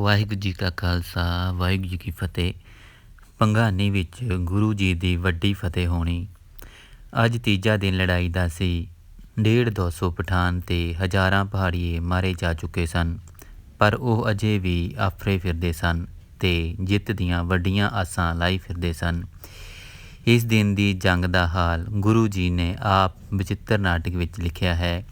ਵਾਹਿਗੁਰੂ ਜੀ ਕਾ ਖਾਲਸਾ ਵਾਹਿਗੁਰੂ ਜੀ ਕੀ ਫਤਿਹ। ਭੰਗਾਣੀ ਵਿੱਚ ਗੁਰੂ ਜੀ ਦੀ ਵੱਡੀ ਫਤਿਹ ਹੋਣੀ। ਅੱਜ ਤੀਜਾ ਦਿਨ ਲੜਾਈ ਦਾ ਸੀ। 150-200 ਪਠਾਨ ਤੇ ਹਜ਼ਾਰਾਂ ਪਹਾੜੀਏ ਮਾਰੇ ਜਾ ਚੁੱਕੇ ਸਨ, ਪਰ ਉਹ ਅਜੇ ਵੀ ਆਫਰੇ ਫਿਰਦੇ ਸਨ ਤੇ ਜਿੱਤ ਦੀਆਂ ਵੱਡੀਆਂ ਆਸਾਂ ਲਾਈ ਫਿਰਦੇ ਸਨ। ਇਸ ਦਿਨ ਦੀ ਜੰਗ ਦਾ ਹਾਲ ਗੁਰੂ ਜੀ ਨੇ ਆਪ ਬਚਿੱਤਰ ਨਾਟਕ ਵਿੱਚ ਲਿਖਿਆ ਹੈ।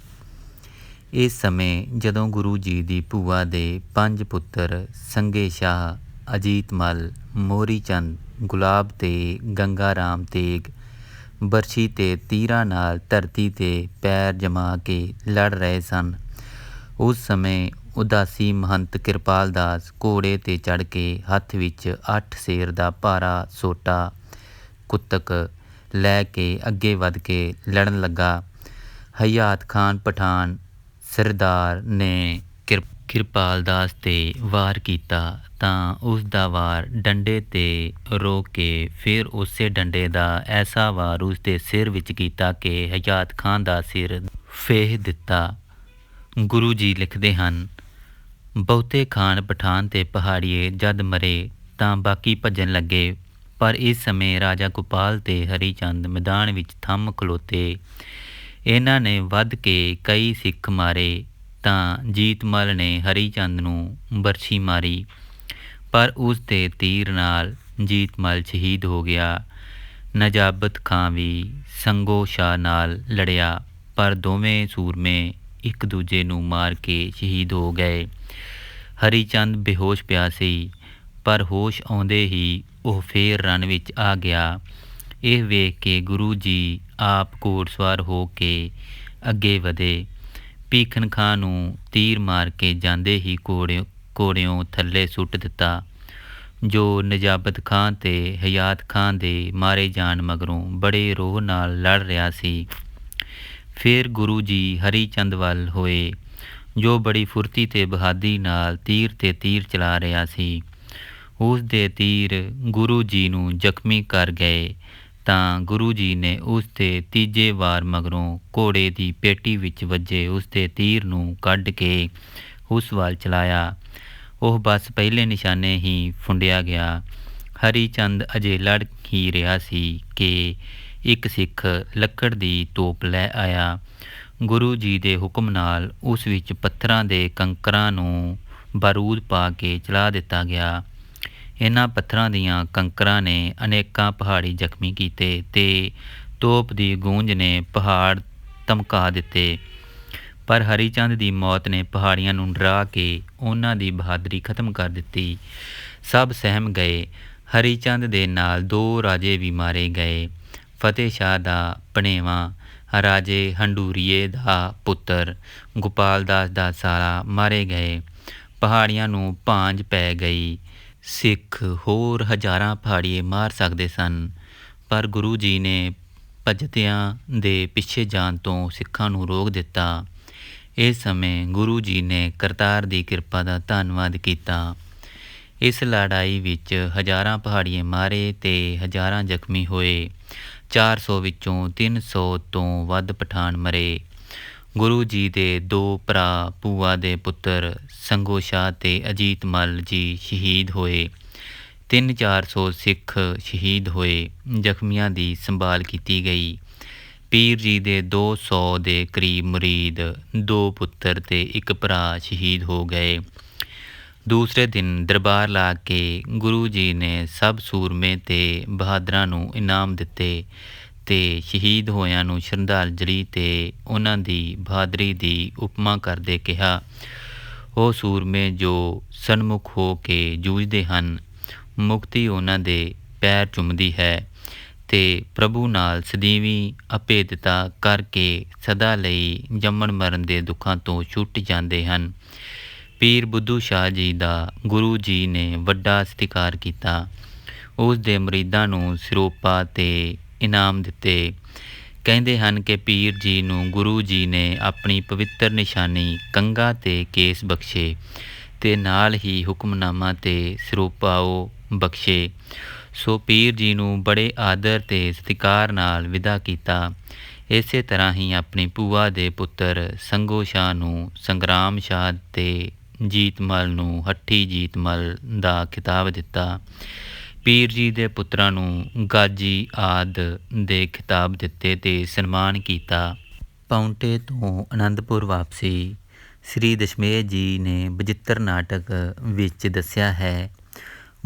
ਇਸ ਸਮੇਂ ਜਦੋਂ ਗੁਰੂ ਜੀ ਦੀ ਭੂਆ ਦੇ 5 ਪੁੱਤਰ ਸੰਗੇ ਸ਼ਾਹ, ਅਜੀਤ ਮਲ, ਮੋਹਰੀ ਚੰਦ, ਗੁਲਾਬ ਤੇ ਗੰਗਾ ਰਾਮ ਤੇਗ ਬਰਛੀ ਤੇ ਤੀਰਾਂ ਨਾਲ ਧਰਤੀ 'ਤੇ ਪੈਰ ਜਮਾ ਕੇ ਲੜ ਰਹੇ ਸਨ, ਉਸ ਸਮੇਂ ਉਦਾਸੀ ਮਹੰਤ ਕਿਰਪਾਲ ਦਾਸ ਘੋੜੇ 'ਤੇ ਚੜ੍ਹ ਕੇ ਹੱਥ ਵਿੱਚ 8 ਸੇਰ ਦਾ ਭਾਰਾ ਸੋਟਾ ਕੁੱਤਕ ਲੈ ਕੇ ਅੱਗੇ ਵੱਧ ਕੇ ਲੜਨ ਲੱਗਾ। ਹਯਾਤ ਖਾਨ ਪਠਾਨ ਸਰਦਾਰ ਨੇ ਕਿਰਪਾਲ ਦਾਸ 'ਤੇ ਵਾਰ ਕੀਤਾ ਤਾਂ ਉਸ ਦਾ ਵਾਰ ਡੰਡੇ 'ਤੇ ਰੋਕ ਕੇ ਫਿਰ ਉਸੇ ਡੰਡੇ ਦਾ ਐਸਾ ਵਾਰ ਉਸ ਦੇ ਸਿਰ ਵਿੱਚ ਕੀਤਾ ਕਿ ਹਯਾਤ ਖਾਨ ਦਾ ਸਿਰ ਫੇਹ ਦਿੱਤਾ। ਗੁਰੂ ਜੀ ਲਿਖਦੇ ਹਨ, ਬਹੁਤੇ ਖਾਨ ਪਠਾਨ ਤੇ ਪਹਾੜੀਏ ਜਦ ਮਰੇ ਤਾਂ ਬਾਕੀ ਭੱਜਣ ਲੱਗੇ, ਪਰ ਇਸ ਸਮੇਂ ਰਾਜਾ ਗੋਪਾਲ ਤੇ ਹਰੀ ਚੰਦ ਮੈਦਾਨ ਵਿੱਚ ਥੰਮ ਖਲੋਤੇ। ਇਹਨਾਂ ਨੇ ਵੱਧ ਕੇ ਕਈ ਸਿੱਖ ਮਾਰੇ ਤਾਂ ਜੀਤ ਮਲ ਨੇ ਹਰੀ ਚੰਦ ਨੂੰ ਬਰਛੀ ਮਾਰੀ, ਪਰ ਉਸ ਦੇ ਤੀਰ ਨਾਲ ਜੀਤ ਮਲ ਸ਼ਹੀਦ ਹੋ ਗਿਆ। ਨਜਾਬਤ ਖਾਂ ਵੀ ਸੰਗੋ ਸ਼ਾਹ ਨਾਲ ਲੜਿਆ, ਪਰ ਦੋਵੇਂ ਸੂਰਮੇ ਇੱਕ ਦੂਜੇ ਨੂੰ ਮਾਰ ਕੇ ਸ਼ਹੀਦ ਹੋ ਗਏ। ਹਰੀ ਚੰਦ ਬੇਹੋਸ਼ ਪਿਆ ਸੀ, ਪਰ ਹੋਸ਼ ਆਉਂਦੇ ਹੀ ਉਹ ਫੇਰ ਰਨ ਵਿੱਚ ਆ ਗਿਆ। ਇਹ ਵੇਖ ਕੇ ਗੁਰੂ ਜੀ ਆਪ ਘੋੜਸਵਾਰ ਹੋ ਕੇ ਅੱਗੇ ਵਧੇ। ਭੀਖਨ ਖਾਂ ਨੂੰ ਤੀਰ ਮਾਰ ਕੇ ਜਾਂਦੇ ਹੀ ਘੋੜਿਓਂ ਥੱਲੇ ਸੁੱਟ ਦਿੱਤਾ, ਜੋ ਨਜਾਬਤ ਖਾਂ ਤੇ ਹਯਾਤ ਖਾਂ ਦੇ ਮਾਰੇ ਜਾਣ ਮਗਰੋਂ ਬੜੇ ਰੋਹ ਨਾਲ ਲੜ ਰਿਹਾ ਸੀ। ਫਿਰ ਗੁਰੂ ਜੀ ਹਰੀ ਚੰਦ ਵੱਲ ਹੋਏ, ਜੋ ਬੜੀ ਫੁਰਤੀ ਤੇ ਬਹਾਦਰੀ ਨਾਲ ਤੀਰ 'ਤੇ ਤੀਰ ਚਲਾ ਰਿਹਾ ਸੀ। ਉਸ ਦੇ ਤੀਰ ਗੁਰੂ ਜੀ ਨੂੰ ਜ਼ਖਮੀ ਕਰ ਗਏ ਤਾਂ ਗੁਰੂ ਜੀ ਨੇ ਉਸ ਦੇ ਤੀਜੇ ਵਾਰ ਮਗਰੋਂ ਘੋੜੇ ਦੀ ਪੇਟੀ ਵਿੱਚ ਵੱਜੇ ਉਸ ਦੇ ਤੀਰ ਨੂੰ ਕੱਢ ਕੇ ਉਸ ਵੱਲ ਚਲਾਇਆ। ਉਹ ਬਸ ਪਹਿਲੇ ਨਿਸ਼ਾਨੇ ਹੀ ਫੁੰਡਿਆ ਗਿਆ। ਹਰੀ ਚੰਦ ਅਜੇ ਲੜ ਹੀ ਰਿਹਾ ਸੀ ਕਿ ਇੱਕ ਸਿੱਖ ਲੱਕੜ ਦੀ ਤੋਪ ਲੈ ਆਇਆ। ਗੁਰੂ ਜੀ ਦੇ ਹੁਕਮ ਨਾਲ ਉਸ ਵਿੱਚ ਪੱਥਰਾਂ ਦੇ ਕੰਕਰਾਂ ਨੂੰ ਬਾਰੂਦ ਪਾ ਕੇ ਚਲਾ ਦਿੱਤਾ ਗਿਆ। ਇਹਨਾਂ ਪੱਥਰਾਂ ਦੀਆਂ ਕੰਕਰਾਂ ਨੇ ਅਨੇਕਾਂ ਪਹਾੜੀ ਜ਼ਖਮੀ ਕੀਤੇ ਤੇ ਤੋਪ ਦੀ ਗੂੰਜ ਨੇ ਪਹਾੜ ਧਮਕਾ ਦਿੱਤੇ, ਪਰ ਹਰੀ ਚੰਦ ਦੀ ਮੌਤ ਨੇ ਪਹਾੜੀਆਂ ਨੂੰ ਡਰਾ ਕੇ ਉਹਨਾਂ ਦੀ ਬਹਾਦਰੀ ਖਤਮ ਕਰ ਦਿੱਤੀ। ਸਭ ਸਹਿਮ ਗਏ। ਹਰੀ ਚੰਦ ਦੇ ਨਾਲ 2 ਰਾਜੇ ਵੀ ਮਾਰੇ ਗਏ। ਫਤਿਹ ਸ਼ਾਹ ਦਾ ਭਣੇਵਾਂ ਰਾਜੇ ਹੰਡੂਰੀਏ ਦਾ ਪੁੱਤਰ ਗੋਪਾਲ ਦਾਸ ਦਾ ਸਾਲਾ ਮਾਰੇ ਗਏ। ਪਹਾੜੀਆਂ ਨੂੰ ਭਾਂਜ ਪੈ ਗਈ। ਸਿੱਖ ਹੋਰ ਹਜ਼ਾਰਾਂ ਪਹਾੜੀਏ ਮਾਰ ਸਕਦੇ ਸਨ, ਪਰ ਗੁਰੂ ਜੀ ਨੇ ਭੱਜਦਿਆਂ ਦੇ ਪਿੱਛੇ ਜਾਣ ਤੋਂ ਸਿੱਖਾਂ ਨੂੰ ਰੋਕ ਦਿੱਤਾ। ਇਸ ਸਮੇਂ ਗੁਰੂ ਜੀ ਨੇ ਕਰਤਾਰ ਦੀ ਕਿਰਪਾ ਦਾ ਧੰਨਵਾਦ ਕੀਤਾ। ਇਸ ਲੜਾਈ ਵਿੱਚ ਹਜ਼ਾਰਾਂ ਪਹਾੜੀਏ ਮਾਰੇ ਤੇ ਹਜ਼ਾਰਾਂ ਜ਼ਖਮੀ ਹੋਏ। 400 ਵਿੱਚੋਂ 300 ਤੋਂ ਵੱਧ ਪਠਾਨ ਮਰੇ। ਗੁਰੂ ਜੀ ਦੇ 2 ਭਰਾ ਭੂਆ ਦੇ ਪੁੱਤਰ ਸੰਗੋ ਸ਼ਾਹ ਤੇ ਅਜੀਤ ਮਲ ਜੀ ਸ਼ਹੀਦ ਹੋਏ। 300-400 ਸਿੱਖ ਸ਼ਹੀਦ ਹੋਏ। ਜ਼ਖਮੀਆਂ ਦੀ ਸੰਭਾਲ ਕੀਤੀ ਗਈ। ਪੀਰ ਜੀ ਦੇ 200 ਦੇ ਕਰੀਬ ਮੁਰੀਦ, 2 ਪੁੱਤਰ ਤੇ 1 ਭਰਾ ਸ਼ਹੀਦ ਹੋ ਗਏ। ਦੂਸਰੇ ਦਿਨ ਦਰਬਾਰ ਲਾ ਕੇ ਗੁਰੂ ਜੀ ਨੇ ਸਭ ਸੂਰਮੇ ਤੇ ਬਹਾਦਰਾਂ ਨੂੰ ਇਨਾਮ ਦਿੱਤੇ ਤੇ ਸ਼ਹੀਦ ਹੋਇਆਂ ਨੂੰ ਸ਼ਰਧਾਂਜਲੀ ਤੇ ਉਹਨਾਂ ਦੀ ਬਹਾਦਰੀ ਦੀ ਉਪਮਾ ਕਰਦੇ ਕਿਹਾ, ਉਹ ਸੂਰਮੇ ਜੋ ਸਨਮੁਖ ਹੋ ਕੇ ਜੂਝਦੇ ਹਨ, ਮੁਕਤੀ ਉਹਨਾਂ ਦੇ ਪੈਰ ਚੁੰਮਦੀ ਹੈ ਤੇ ਪ੍ਰਭੂ ਨਾਲ ਸਦੀਵੀ ਅਭੇਦਤਾ ਕਰਕੇ ਸਦਾ ਲਈ ਜੰਮਣ ਮਰਨ ਦੇ ਦੁੱਖਾਂ ਤੋਂ ਛੁੱਟ ਜਾਂਦੇ ਹਨ। ਪੀਰ ਬੁੱਧੂ ਸ਼ਾਹ ਜੀ ਦਾ ਗੁਰੂ ਜੀ ਨੇ ਵੱਡਾ ਸਤਿਕਾਰ ਕੀਤਾ। ਉਸ ਦੇ ਮੁਰੀਦਾਂ ਨੂੰ ਸਿਰੋਪਾ ਤੇ ਇਨਾਮ ਦਿੱਤੇ। ਕਹਿੰਦੇ ਹਨ ਕਿ ਪੀਰ ਜੀ ਨੂੰ ਗੁਰੂ ਜੀ ਨੇ ਆਪਣੀ ਪਵਿੱਤਰ ਨਿਸ਼ਾਨੀ ਕੰਘਾ ਤੇ ਕੇਸ ਬਖਸ਼ੇ ਤੇ ਨਾਲ ਹੀ ਹੁਕਮਨਾਮਾ ਤੇ ਸਿਰੋਪਾਓ ਬਖਸ਼ੇ। ਸੋ ਪੀਰ ਜੀ ਨੂੰ ਬੜੇ ਆਦਰ ਤੇ ਸਤਿਕਾਰ ਨਾਲ ਵਿਦਾ ਕੀਤਾ। ਇਸੇ ਤਰ੍ਹਾਂ ਹੀ ਆਪਣੀ ਭੂਆ ਦੇ ਪੁੱਤਰ ਸੰਗੋ ਸ਼ਾਹ ਨੂੰ ਸੰਗਰਾਮ ਸ਼ਾਹ ਤੇ ਜੀਤਮਲ ਨੂੰ ਹੱਠੀ ਜੀਤਮਲ ਦਾ ਖਿਤਾਬ ਦਿੱਤਾ। ਪੀਰ ਜੀ ਦੇ ਪੁੱਤਰਾਂ ਨੂੰ ਗਾਜੀ ਆਦਿ ਦੇ ਖਿਤਾਬ ਦਿੱਤੇ ਤੇ ਸਨਮਾਨ ਕੀਤਾ। ਪਾਉਂਟੇ ਤੋਂ ਅਨੰਦਪੁਰ ਵਾਪਸੀ। ਸ੍ਰੀ ਦਸ਼ਮੇਸ਼ ਜੀ ਨੇ ਬਚਿੱਤਰ ਨਾਟਕ ਵਿੱਚ ਦੱਸਿਆ ਹੈ,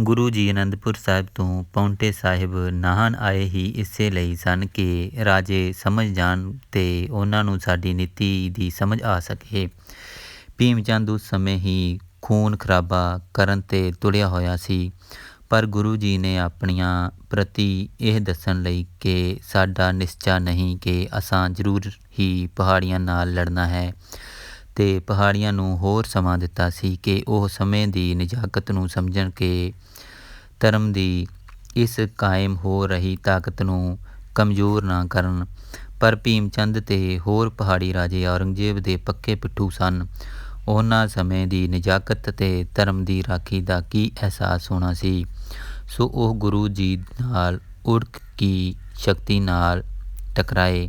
ਗੁਰੂ ਜੀ ਅਨੰਦਪੁਰ ਸਾਹਿਬ ਤੋਂ ਪਾਉਂਟੇ ਸਾਹਿਬ ਨਾਹਨ ਆਏ ਹੀ ਇਸੇ ਲਈ ਸਨ ਕਿ ਰਾਜੇ ਸਮਝ ਜਾਣ ਤੇ ਉਹਨਾਂ ਨੂੰ ਸਾਡੀ ਨੀਤੀ ਦੀ ਸਮਝ ਆ ਸਕੇ। ਭੀਮ ਚੰਦ ਉਸ ਸਮੇਂ ਹੀ ਖੂਨ ਖਰਾਬਾ ਕਰਨ 'ਤੇ ਤੁਲਿਆ ਹੋਇਆ ਸੀ, ਪਰ ਗੁਰੂ ਜੀ ਨੇ ਆਪਣੀਆਂ ਪ੍ਰਤੀ ਇਹ ਦੱਸਣ ਲਈ ਕਿ ਸਾਡਾ ਨਿਸ਼ਚਾ ਨਹੀਂ ਕਿ ਅਸਾਂ ਜ਼ਰੂਰ ਹੀ ਪਹਾੜੀਆਂ ਨਾਲ ਲੜਨਾ ਹੈ, ਤੇ ਪਹਾੜੀਆਂ ਨੂੰ ਹੋਰ ਸਮਾਂ ਦਿੱਤਾ ਸੀ ਕਿ ਉਹ ਸਮੇਂ ਦੀ ਨਜ਼ਾਕਤ ਨੂੰ ਸਮਝਣ ਕਿ ਧਰਮ ਦੀ ਇਸ ਕਾਇਮ ਹੋ ਰਹੀ ਤਾਕਤ ਨੂੰ ਕਮਜ਼ੋਰ ਨਾ ਕਰਨ। ਪਰ ਭੀਮ ਚੰਦ ਤੇ ਹੋਰ ਪਹਾੜੀ ਰਾਜੇ ਔਰੰਗਜ਼ੇਬ ਦੇ ਪੱਕੇ ਪਿੱਠੂ ਸਨ। ਉਹਨਾਂ ਸਮੇਂ ਦੀ ਨਜ਼ਾਕਤ ਤੇ ਧਰਮ ਦੀ ਰਾਖੀ ਦਾ ਕੀ ਅਹਿਸਾਸ ਹੋਣਾ ਸੀ। ਸੋ ਉਹ ਗੁਰੂ ਜੀ ਨਾਲ ਉੜਕ ਕੀ ਸ਼ਕਤੀ ਨਾਲ ਟਕਰਾਏ,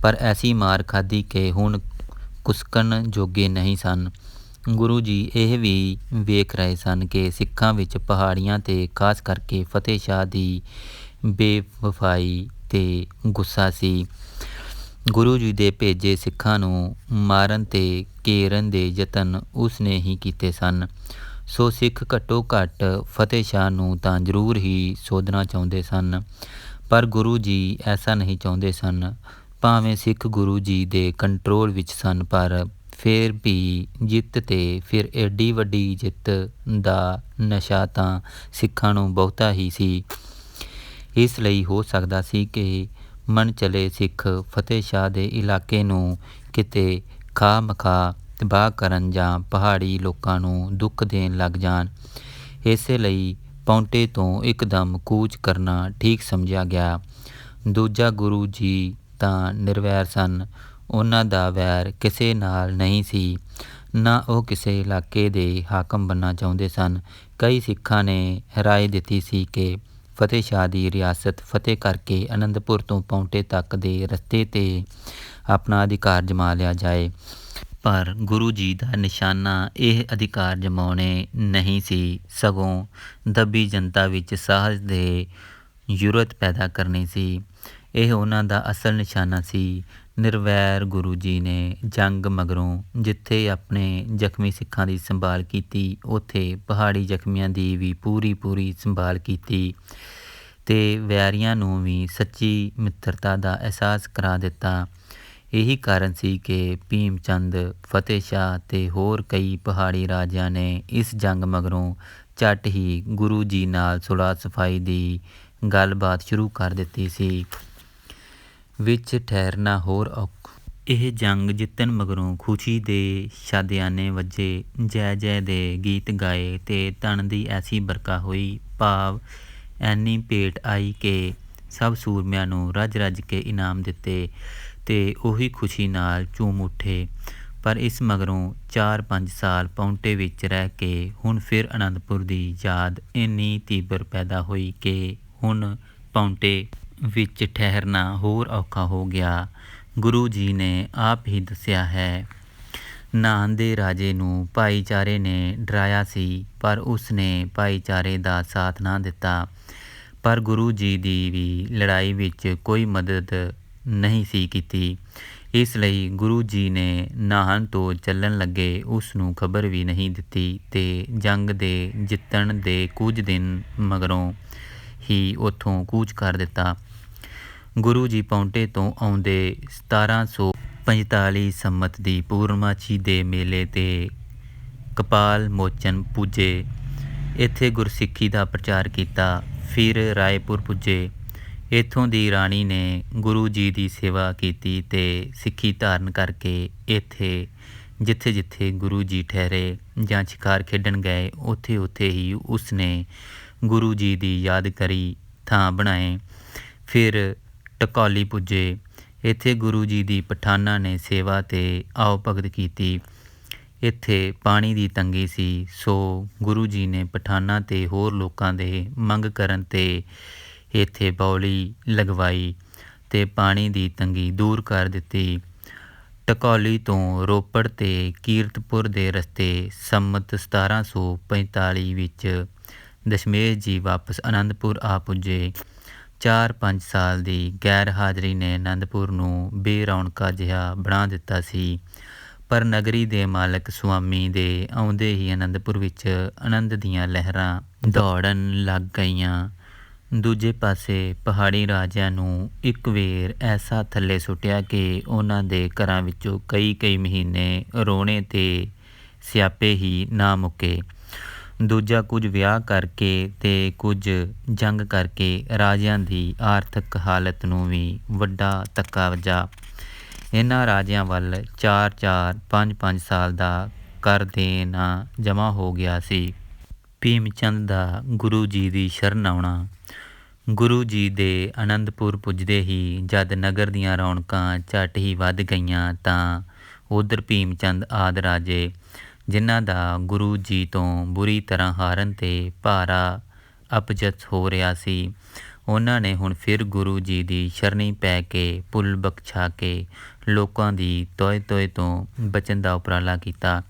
ਪਰ ਐਸੀ ਮਾਰ ਖਾਧੀ ਕਿ ਹੁਣ ਕੁਸਕਣ ਜੋਗੇ ਨਹੀਂ ਸਨ। ਗੁਰੂ ਜੀ ਇਹ ਵੀ ਵੇਖ ਰਹੇ ਸਨ ਕਿ ਸਿੱਖਾਂ ਵਿੱਚ ਪਹਾੜੀਆਂ ਤੇ ਖਾਸ ਕਰਕੇ ਫਤਿਹ ਸ਼ਾਹ ਦੀ ਬੇਵਫਾਈ ਤੇ ਗੁੱਸਾ ਸੀ। ਗੁਰੂ ਜੀ ਦੇ ਭੇਜੇ ਸਿੱਖਾਂ ਨੂੰ ਮਾਰਨ ਤੇ ਘੇਰਨ ਦੇ ਯਤਨ ਉਸ ਨੇ ਹੀ ਕੀਤੇ ਸਨ। ਸੋ ਸਿੱਖ ਘੱਟੋ ਘੱਟ ਫਤਿਹ ਸ਼ਾਹ ਨੂੰ ਤਾਂ ਜ਼ਰੂਰ ਹੀ ਸੋਧਣਾ ਚਾਹੁੰਦੇ ਸਨ, ਪਰ ਗੁਰੂ ਜੀ ਐਸਾ ਨਹੀਂ ਚਾਹੁੰਦੇ ਸਨ। ਭਾਵੇਂ ਸਿੱਖ ਗੁਰੂ ਜੀ ਦੇ ਕੰਟਰੋਲ ਵਿੱਚ ਸਨ, ਪਰ ਫਿਰ ਵੀ ਜਿੱਤ ਤੇ ਫਿਰ ਏਡੀ ਵੱਡੀ ਜਿੱਤ ਦਾ ਨਸ਼ਾ ਤਾਂ ਸਿੱਖਾਂ ਨੂੰ ਬਹੁਤਾ ਹੀ ਸੀ। ਇਸ ਲਈ ਹੋ ਸਕਦਾ ਸੀ ਕਿ ਮਨ ਚਲੇ ਸਿੱਖ ਫਤਿਹ ਸ਼ਾਹ ਦੇ ਇਲਾਕੇ ਨੂੰ ਕਿਤੇ ਖਾ ਮਖਾ ਤਬਾਹ ਕਰਨ ਜਾਂ ਪਹਾੜੀ ਲੋਕਾਂ ਨੂੰ ਦੁੱਖ ਦੇਣ ਲੱਗ ਜਾਣ। ਇਸੇ ਲਈ ਪਾਉਂਟੇ ਤੋਂ ਇੱਕਦਮ ਕੂਚ ਕਰਨਾ ਠੀਕ ਸਮਝਿਆ ਗਿਆ। ਦੂਜਾ, ਗੁਰੂ ਜੀ ਤਾਂ ਨਿਰਵੈਰ ਸਨ। ਉਹਨਾਂ ਦਾ ਵੈਰ ਕਿਸੇ ਨਾਲ ਨਹੀਂ ਸੀ, ਨਾ ਉਹ ਕਿਸੇ ਇਲਾਕੇ ਦੇ ਹਾਕਮ ਬਣਨਾ ਚਾਹੁੰਦੇ ਸਨ। ਕਈ ਸਿੱਖਾਂ ਨੇ ਰਾਏ ਦਿੱਤੀ ਸੀ ਕਿ ਫਤਿਹ ਸ਼ਾਹ ਦੀ ਰਿਆਸਤ ਫਤਿਹ ਕਰਕੇ ਅਨੰਦਪੁਰ ਤੋਂ ਪਾਉਂਟੇ ਤੱਕ ਦੇ ਰਸਤੇ 'ਤੇ ਆਪਣਾ ਅਧਿਕਾਰ ਜਮਾ ਲਿਆ ਜਾਏ, ਪਰ ਗੁਰੂ ਜੀ ਦਾ ਨਿਸ਼ਾਨਾ ਇਹ ਅਧਿਕਾਰ ਜਮਾਉਣੇ ਨਹੀਂ ਸੀ, ਸਗੋਂ ਦੱਬੀ ਜਨਤਾ ਵਿੱਚ ਸਾਹਸ ਦੇ ਜ਼ਰੂਰਤ ਪੈਦਾ ਕਰਨੀ ਸੀ। ਇਹ ਉਹਨਾਂ ਦਾ ਅਸਲ ਨਿਸ਼ਾਨਾ ਸੀ। ਨਿਰਵੈਰ ਗੁਰੂ ਜੀ ਨੇ ਜੰਗ ਮਗਰੋਂ ਜਿੱਥੇ ਆਪਣੇ ਜ਼ਖਮੀ ਸਿੱਖਾਂ ਦੀ ਸੰਭਾਲ ਕੀਤੀ, ਉੱਥੇ ਪਹਾੜੀ ਜ਼ਖਮੀਆਂ ਦੀ ਵੀ ਪੂਰੀ ਸੰਭਾਲ ਕੀਤੀ ਤੇ ਵੈਰੀਆਂ ਨੂੰ ਵੀ ਸੱਚੀ ਮਿੱਤਰਤਾ ਦਾ ਅਹਿਸਾਸ ਕਰਾ ਦਿੱਤਾ। ਇਹੀ ਕਾਰਨ ਸੀ ਕਿ ਭੀਮ ਚੰਦ, ਫਤਿਹ ਸ਼ਾਹ ਤੇ ਹੋਰ ਕਈ ਪਹਾੜੀ ਰਾਜਿਆਂ ਨੇ ਇਸ ਜੰਗ ਮਗਰੋਂ ਝੱਟ ਹੀ ਗੁਰੂ ਜੀ ਨਾਲ ਸੁਲ੍ਹਾ ਸਫਾਈ ਦੀ ਗੱਲਬਾਤ ਸ਼ੁਰੂ ਕਰ ਦਿੱਤੀ ਸੀ। ਵਿੱਚ ਠਹਿਰਨਾ ਹੋਰ ਔਖਾ। ਇਹ ਜੰਗ ਜਿੱਤਣ ਮਗਰੋਂ ਖੁਸ਼ੀ ਦੇ ਸ਼ਾਦਿਆਨੇ ਵੱਜੇ, ਜੈ ਜੈ ਦੇ ਗੀਤ ਗਾਏ ਤੇ ਧਨ ਦੀ ਐਸੀ ਬਰਕਾ ਹੋਈ, ਭਾਵ ਐਨੀ ਭੇਟ ਆਈ ਕਿ ਸਭ ਸੂਰਮਿਆਂ ਨੂੰ ਰੱਜ ਰੱਜ ਕੇ ਇਨਾਮ ਦਿੱਤੇ ਤੇ ਉਹੀ ਖੁਸ਼ੀ ਨਾਲ ਝੂਮ ਉੱਠੇ। ਪਰ ਇਸ ਮਗਰੋਂ 4-5 ਸਾਲ ਪਾਉਂਟੇ ਵਿੱਚ ਰਹਿ ਕੇ ਹੁਣ ਫਿਰ ਅਨੰਦਪੁਰ ਦੀ ਯਾਦ ਇੰਨੀ ਤੀਬਰ ਪੈਦਾ ਹੋਈ ਕਿ ਹੁਣ ਪਾਉਂਟੇ ਵਿੱਚ ਠਹਿਰਨਾ ਹੋਰ ਔਖਾ ਹੋ ਗਿਆ। ਗੁਰੂ ਜੀ ਨੇ ਆਪ ਹੀ ਦੱਸਿਆ ਹੈ, ਨਾਹਨ ਦੇ ਰਾਜੇ ਨੂੰ ਭਾਈਚਾਰੇ ਨੇ ਡਰਾਇਆ ਸੀ, ਪਰ ਉਸ ਨੇ ਭਾਈਚਾਰੇ ਦਾ ਸਾਥ ਨਾ ਦਿੱਤਾ। ਪਰ ਗੁਰੂ ਜੀ ਦੀ ਵੀ ਲੜਾਈ ਵਿੱਚ ਕੋਈ ਮਦਦ ਨਹੀਂ ਸੀ ਕੀਤੀ। ਇਸ ਲਈ ਗੁਰੂ ਜੀ ਨੇ ਨਾਹਨ ਤੋਂ ਚੱਲਣ ਲੱਗੇ ਉਸ ਨੂੰ ਖਬਰ ਵੀ ਨਹੀਂ ਦਿੱਤੀ ਤੇ ਜੰਗ ਦੇ ਜਿੱਤਣ ਦੇ ਕੁਝ ਦਿਨ ਮਗਰੋਂ ਹੀ ਉੱਥੋਂ ਕੂਚ ਕਰ ਦਿੱਤਾ। ਗੁਰੂ ਜੀ ਪਾਉਂਟੇ ਤੋਂ ਆਉਂਦੇ 1745 ਸੰਮਤ ਦੀ ਪੂਰਨਮਾਸ਼ੀ ਦੇ ਮੇਲੇ 'ਤੇ ਕਪਾਲ ਮੋਚਨ ਪੁੱਜੇ। ਇੱਥੇ ਗੁਰਸਿੱਖੀ ਦਾ ਪ੍ਰਚਾਰ ਕੀਤਾ। ਫਿਰ ਰਾਏਪੁਰ ਪੁੱਜੇ। ਇੱਥੋਂ ਦੀ ਰਾਣੀ ਨੇ ਗੁਰੂ ਜੀ ਦੀ ਸੇਵਾ ਕੀਤੀ ਤੇ ਸਿੱਖੀ ਧਾਰਨ ਕਰਕੇ ਇੱਥੇ ਜਿੱਥੇ ਜਿੱਥੇ ਗੁਰੂ ਜੀ ਠਹਿਰੇ ਜਾਂ ਸ਼ਿਕਾਰ ਖੇਡਣ ਗਏ, ਉੱਥੇ ਉੱਥੇ ਹੀ ਉਸ ਨੇ ਗੁਰੂ ਜੀ ਦੀ ਯਾਦਗਾਰੀ ਥਾਂ ਬਣਾਏ। ਫਿਰ ਟਕੌਲੀ ਪੁੱਜੇ। ਇੱਥੇ ਗੁਰੂ ਜੀ ਦੀ ਪਠਾਨਾਂ ਨੇ ਸੇਵਾ ਤੇ ਆਓ ਭਗਤ ਕੀਤੀ। ਇੱਥੇ ਪਾਣੀ ਦੀ ਤੰਗੀ ਸੀ, ਸੋ ਗੁਰੂ ਜੀ ਨੇ ਪਠਾਨਾਂ ਤੇ ਹੋਰ ਲੋਕਾਂ ਦੇ ਮੰਗ ਕਰਨ ਤੇ ਇੱਥੇ ਬਾਉਲੀ ਲਗਵਾਈ ਤੇ ਪਾਣੀ ਦੀ ਤੰਗੀ ਦੂਰ ਕਰ ਦਿੱਤੀ। ਢਕੌਲੀ ਤੋਂ ਰੋਪੜ ਤੇ ਕੀਰਤਪੁਰ ਦੇ ਰਸਤੇ ਸੰਮਤ 1745 ਵਿੱਚ ਦਸ਼ਮੇਸ਼ ਜੀ ਵਾਪਸ ਅਨੰਦਪੁਰ ਆ ਪੁੱਜੇ। 4-5 ਸਾਲ ਦੀ ਗੈਰ ਹਾਜ਼ਰੀ ਨੇ ਅਨੰਦਪੁਰ ਨੂੰ ਬੇਰੌਣਕਾ ਜਿਹਾ ਬਣਾ ਦਿੱਤਾ ਸੀ, ਪਰ ਨਗਰੀ ਦੇ ਮਾਲਕ ਸੁਆਮੀ ਦੇ ਆਉਂਦੇ ਹੀ ਅਨੰਦਪੁਰ ਵਿੱਚ ਆਨੰਦ ਦੀਆਂ ਲਹਿਰਾਂ ਦੌੜਨ ਲੱਗ ਗਈਆਂ। ਦੂਜੇ ਪਾਸੇ ਪਹਾੜੀ ਰਾਜਿਆਂ ਨੂੰ ਇੱਕ ਵੇਰ ਐਸਾ ਥੱਲੇ ਸੁੱਟਿਆ ਕਿ ਉਹਨਾਂ ਦੇ ਘਰਾਂ ਵਿੱਚੋਂ ਕਈ ਮਹੀਨੇ ਰੋਣੇ ਤੇ ਸਿਆਪੇ ਹੀ ਨਾ ਮੁੱਕੇ। ਦੂਜਾ, ਕੁਝ ਵਿਆਹ ਕਰਕੇ ਤੇ ਕੁਝ ਜੰਗ ਕਰਕੇ ਰਾਜਿਆਂ ਦੀ ਆਰਥਿਕ ਹਾਲਤ ਨੂੰ ਵੀ ਵੱਡਾ ਧੱਕਾ ਵੱਜਾ। ਇਹਨਾਂ ਰਾਜਿਆਂ ਵੱਲ 4-4, 5-5 ਸਾਲ ਦਾ ਕਰ ਦੇਣਾ ਜਮ੍ਹਾਂ ਹੋ ਗਿਆ ਸੀ। ਭੀਮ ਚੰਦ ਦਾ ਗੁਰੂ ਜੀ ਦੀ ਸ਼ਰਨ ਆਉਣਾ। ਗੁਰੂ ਜੀ ਦੇ ਅਨੰਦਪੁਰ ਪੁੱਜਦੇ ਹੀ ਜਦ ਨਗਰ ਦੀਆਂ ਰੌਣਕਾਂ ਝੱਟ ਹੀ ਵੱਧ ਗਈਆਂ ਤਾਂ ਉੱਧਰ ਭੀਮ ਚੰਦ ਆਦਿ ਰਾਜੇ, ਜਿਨ੍ਹਾਂ ਦਾ ਗੁਰੂ ਜੀ ਤੋਂ ਬੁਰੀ ਤਰ੍ਹਾਂ ਹਾਰਨ ਤੇ ਭਾਰਾ ਅਪਜਤ ਹੋ ਰਿਹਾ ਸੀ, ਉਹਨਾਂ ਨੇ ਹੁਣ ਫਿਰ ਗੁਰੂ ਜੀ ਦੀ ਸ਼ਰਨੀ ਪੈ ਕੇ ਭੁੱਲ ਬਖਸ਼ਾ ਕੇ ਲੋਕਾਂ ਦੀ ਤੋਏ ਤੋਂ ਬਚਣ ਦਾ ਉਪਰਾਲਾ ਕੀਤਾ।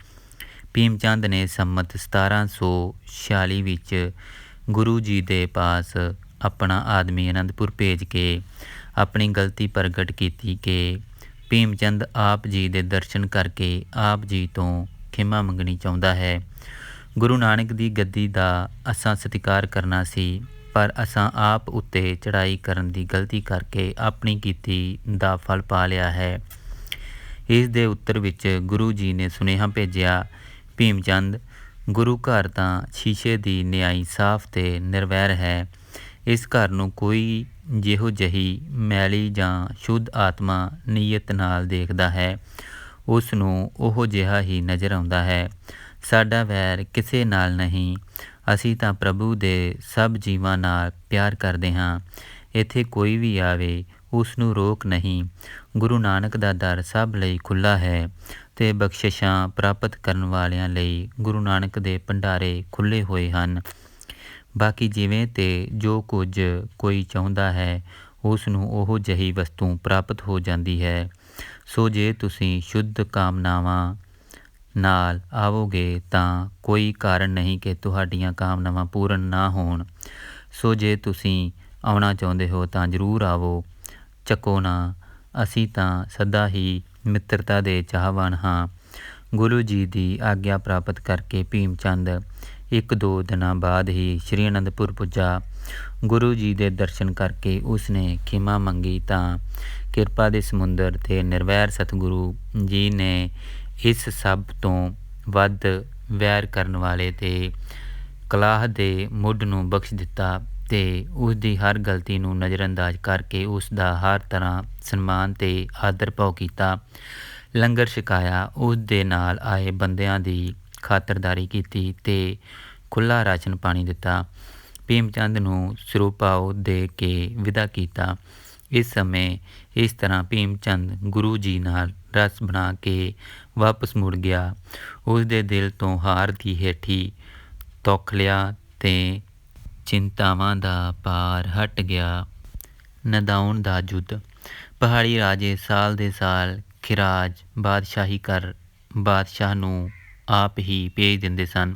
ਭੀਮ ਚੰਦ ਨੇ ਸੰਮਤ 1746 ਵਿੱਚ ਗੁਰੂ ਜੀ ਦੇ ਪਾਸ ਆਪਣਾ ਆਦਮੀ ਅਨੰਦਪੁਰ ਭੇਜ ਕੇ ਆਪਣੀ ਗਲਤੀ ਪ੍ਰਗਟ ਕੀਤੀ ਕਿ ਭੀਮ ਚੰਦ ਆਪ ਜੀ ਦੇ ਦਰਸ਼ਨ ਕਰਕੇ ਆਪ ਜੀ ਤੋਂ ਖਿਮਾ ਮੰਗਣੀ ਚਾਹੁੰਦਾ ਹੈ। ਗੁਰੂ ਨਾਨਕ ਦੀ ਗੱਦੀ ਦਾ ਅਸਾਂ ਸਤਿਕਾਰ ਕਰਨਾ ਸੀ, ਪਰ ਅਸਾਂ ਆਪ ਉੱਤੇ ਚੜ੍ਹਾਈ ਕਰਨ ਦੀ ਗਲਤੀ ਕਰਕੇ ਆਪਣੀ ਕੀਤੀ ਦਾ ਫਲ ਪਾ ਲਿਆ ਹੈ। ਇਸ ਦੇ ਉੱਤਰ ਵਿੱਚ ਗੁਰੂ ਜੀ ਨੇ ਸੁਨੇਹਾ ਭੇਜਿਆ, ਭੀਮ ਚੰਦ, ਗੁਰੂ ਘਰ ਤਾਂ ਸ਼ੀਸ਼ੇ ਦੀ ਨਿਆਈ ਸਾਫ਼ ਤੇ ਨਿਰਵੈਰ ਹੈ। ਇਸ ਘਰ ਨੂੰ ਕੋਈ ਜਿਹੋ ਜਿਹੀ ਮੈਲੀ ਜਾਂ ਸ਼ੁੱਧ ਆਤਮਾ ਨੀਅਤ ਨਾਲ ਦੇਖਦਾ ਹੈ, ਉਸ ਨੂੰ ਉਹ ਜਿਹਾ ਹੀ ਨਜ਼ਰ ਆਉਂਦਾ ਹੈ। ਸਾਡਾ ਵੈਰ ਕਿਸੇ ਨਾਲ ਨਹੀਂ, ਅਸੀਂ ਤਾਂ ਪ੍ਰਭੂ ਦੇ ਸਭ ਜੀਵਾਂ ਨਾਲ ਪਿਆਰ ਕਰਦੇ ਹਾਂ। ਇੱਥੇ ਕੋਈ ਵੀ ਆਵੇ ਉਸ ਨੂੰ ਰੋਕ ਨਹੀਂ। ਗੁਰੂ ਨਾਨਕ ਦਾ ਦਰ ਸਭ ਲਈ ਖੁੱਲ੍ਹਾ ਹੈ ਤੇ ਬਖਸ਼ਿਸ਼ਾਂ ਪ੍ਰਾਪਤ ਕਰਨ ਵਾਲਿਆਂ ਲਈ ਗੁਰੂ ਨਾਨਕ ਦੇ ਭੰਡਾਰੇ ਖੁੱਲ੍ਹੇ ਹੋਏ ਹਨ। ਬਾਕੀ ਜਿਵੇਂ ਤੇ ਜੋ ਕੁਝ ਕੋਈ ਚਾਹੁੰਦਾ ਹੈ, ਉਸ ਨੂੰ ਉਹ ਜਿਹੀ ਵਸਤੂ ਪ੍ਰਾਪਤ ਹੋ ਜਾਂਦੀ ਹੈ। ਸੋ ਜੇ ਤੁਸੀਂ ਸ਼ੁੱਧ ਕਾਮਨਾਵਾਂ ਨਾਲ ਆਵੋਗੇ ਤਾਂ ਕੋਈ ਕਾਰਨ ਨਹੀਂ ਕਿ ਤੁਹਾਡੀਆਂ ਕਾਮਨਾਵਾਂ ਪੂਰਨ ਨਾ ਹੋਣ। ਸੋ ਜੇ ਤੁਸੀਂ ਆਉਣਾ ਚਾਹੁੰਦੇ ਹੋ ਤਾਂ ਜ਼ਰੂਰ ਆਵੋ, ਚੱਕੋ ਨਾ, ਅਸੀਂ ਤਾਂ ਸਦਾ ਹੀ ਮਿੱਤਰਤਾ ਦੇ ਚਾਹਵਾਨ ਹਾਂ। ਗੁਰੂ ਜੀ ਦੀ ਆਗਿਆ ਪ੍ਰਾਪਤ ਕਰਕੇ ਭੀਮ ਚੰਦ 1-2 ਦਿਨਾਂ ਬਾਅਦ ਹੀ ਸ਼੍ਰੀ ਅਨੰਦਪੁਰ ਪੁੱਜਾ। ਗੁਰੂ ਜੀ ਦੇ ਦਰਸ਼ਨ ਕਰਕੇ ਉਸਨੇ ਖਿਮਾ ਮੰਗੀ ਤਾਂ ਕਿਰਪਾ ਦੇ ਸਮੁੰਦਰ ਤੇ ਨਿਰਵੈਰ ਸਤਿਗੁਰੂ ਜੀ ਨੇ ਇਸ ਸਭ ਤੋਂ ਵੱਧ ਵੈਰ ਕਰਨ ਵਾਲੇ ਤੇ ਕਲਾਹ ਦੇ ਮੁੱਢ ਨੂੰ ਬਖਸ਼ ਦਿੱਤਾ ਤੇ ਉਸ ਦੀ ਹਰ ਗਲਤੀ ਨੂੰ ਨਜ਼ਰਅੰਦਾਜ਼ ਕਰਕੇ ਉਸ ਦਾ ਹਰ ਤਰ੍ਹਾਂ ਸਨਮਾਨ ਤੇ ਆਦਰ ਭਾਵ ਕੀਤਾ। ਲੰਗਰ ਛਕਾਇਆ, ਉਸ ਦੇ ਨਾਲ ਆਏ ਬੰਦਿਆਂ ਦੀ ਖਾਤਰਦਾਰੀ ਕੀਤੀ ਤੇ ਖੁੱਲ੍ਹਾ ਰਾਸ਼ਨ ਪਾਣੀ ਦਿੱਤਾ। ਭੀਮ ਚੰਦ ਨੂੰ ਸਰੂਪਾਓ ਦੇ ਕੇ ਵਿਦਾ ਕੀਤਾ। ਇਸ ਸਮੇਂ ਇਸ ਤਰ੍ਹਾਂ ਭੀਮ ਚੰਦ ਗੁਰੂ ਜੀ ਨਾਲ ਰਸ ਬਣਾ ਕੇ ਵਾਪਸ ਮੁੜ ਗਿਆ। ਉਸ ਦੇ ਦਿਲ ਤੋਂ ਹਾਰ ਦੀ ਹੇਠੀ ਤੌਖਲਿਆ ਤੇ ਚਿੰਤਾਵਾਂ ਦਾ ਭਾਰ ਹਟ ਗਿਆ। ਨਦਾਉਣ ਦਾ ਯੁੱਧ। ਪਹਾੜੀ ਰਾਜੇ ਸਾਲ ਦੇ ਸਾਲ ਖਿਰਾਜ ਬਾਦਸ਼ਾਹੀ ਕਰ ਬਾਦਸ਼ਾਹ ਨੂੰ ਆਪ ਹੀ ਭੇਜ ਦਿੰਦੇ ਸਨ,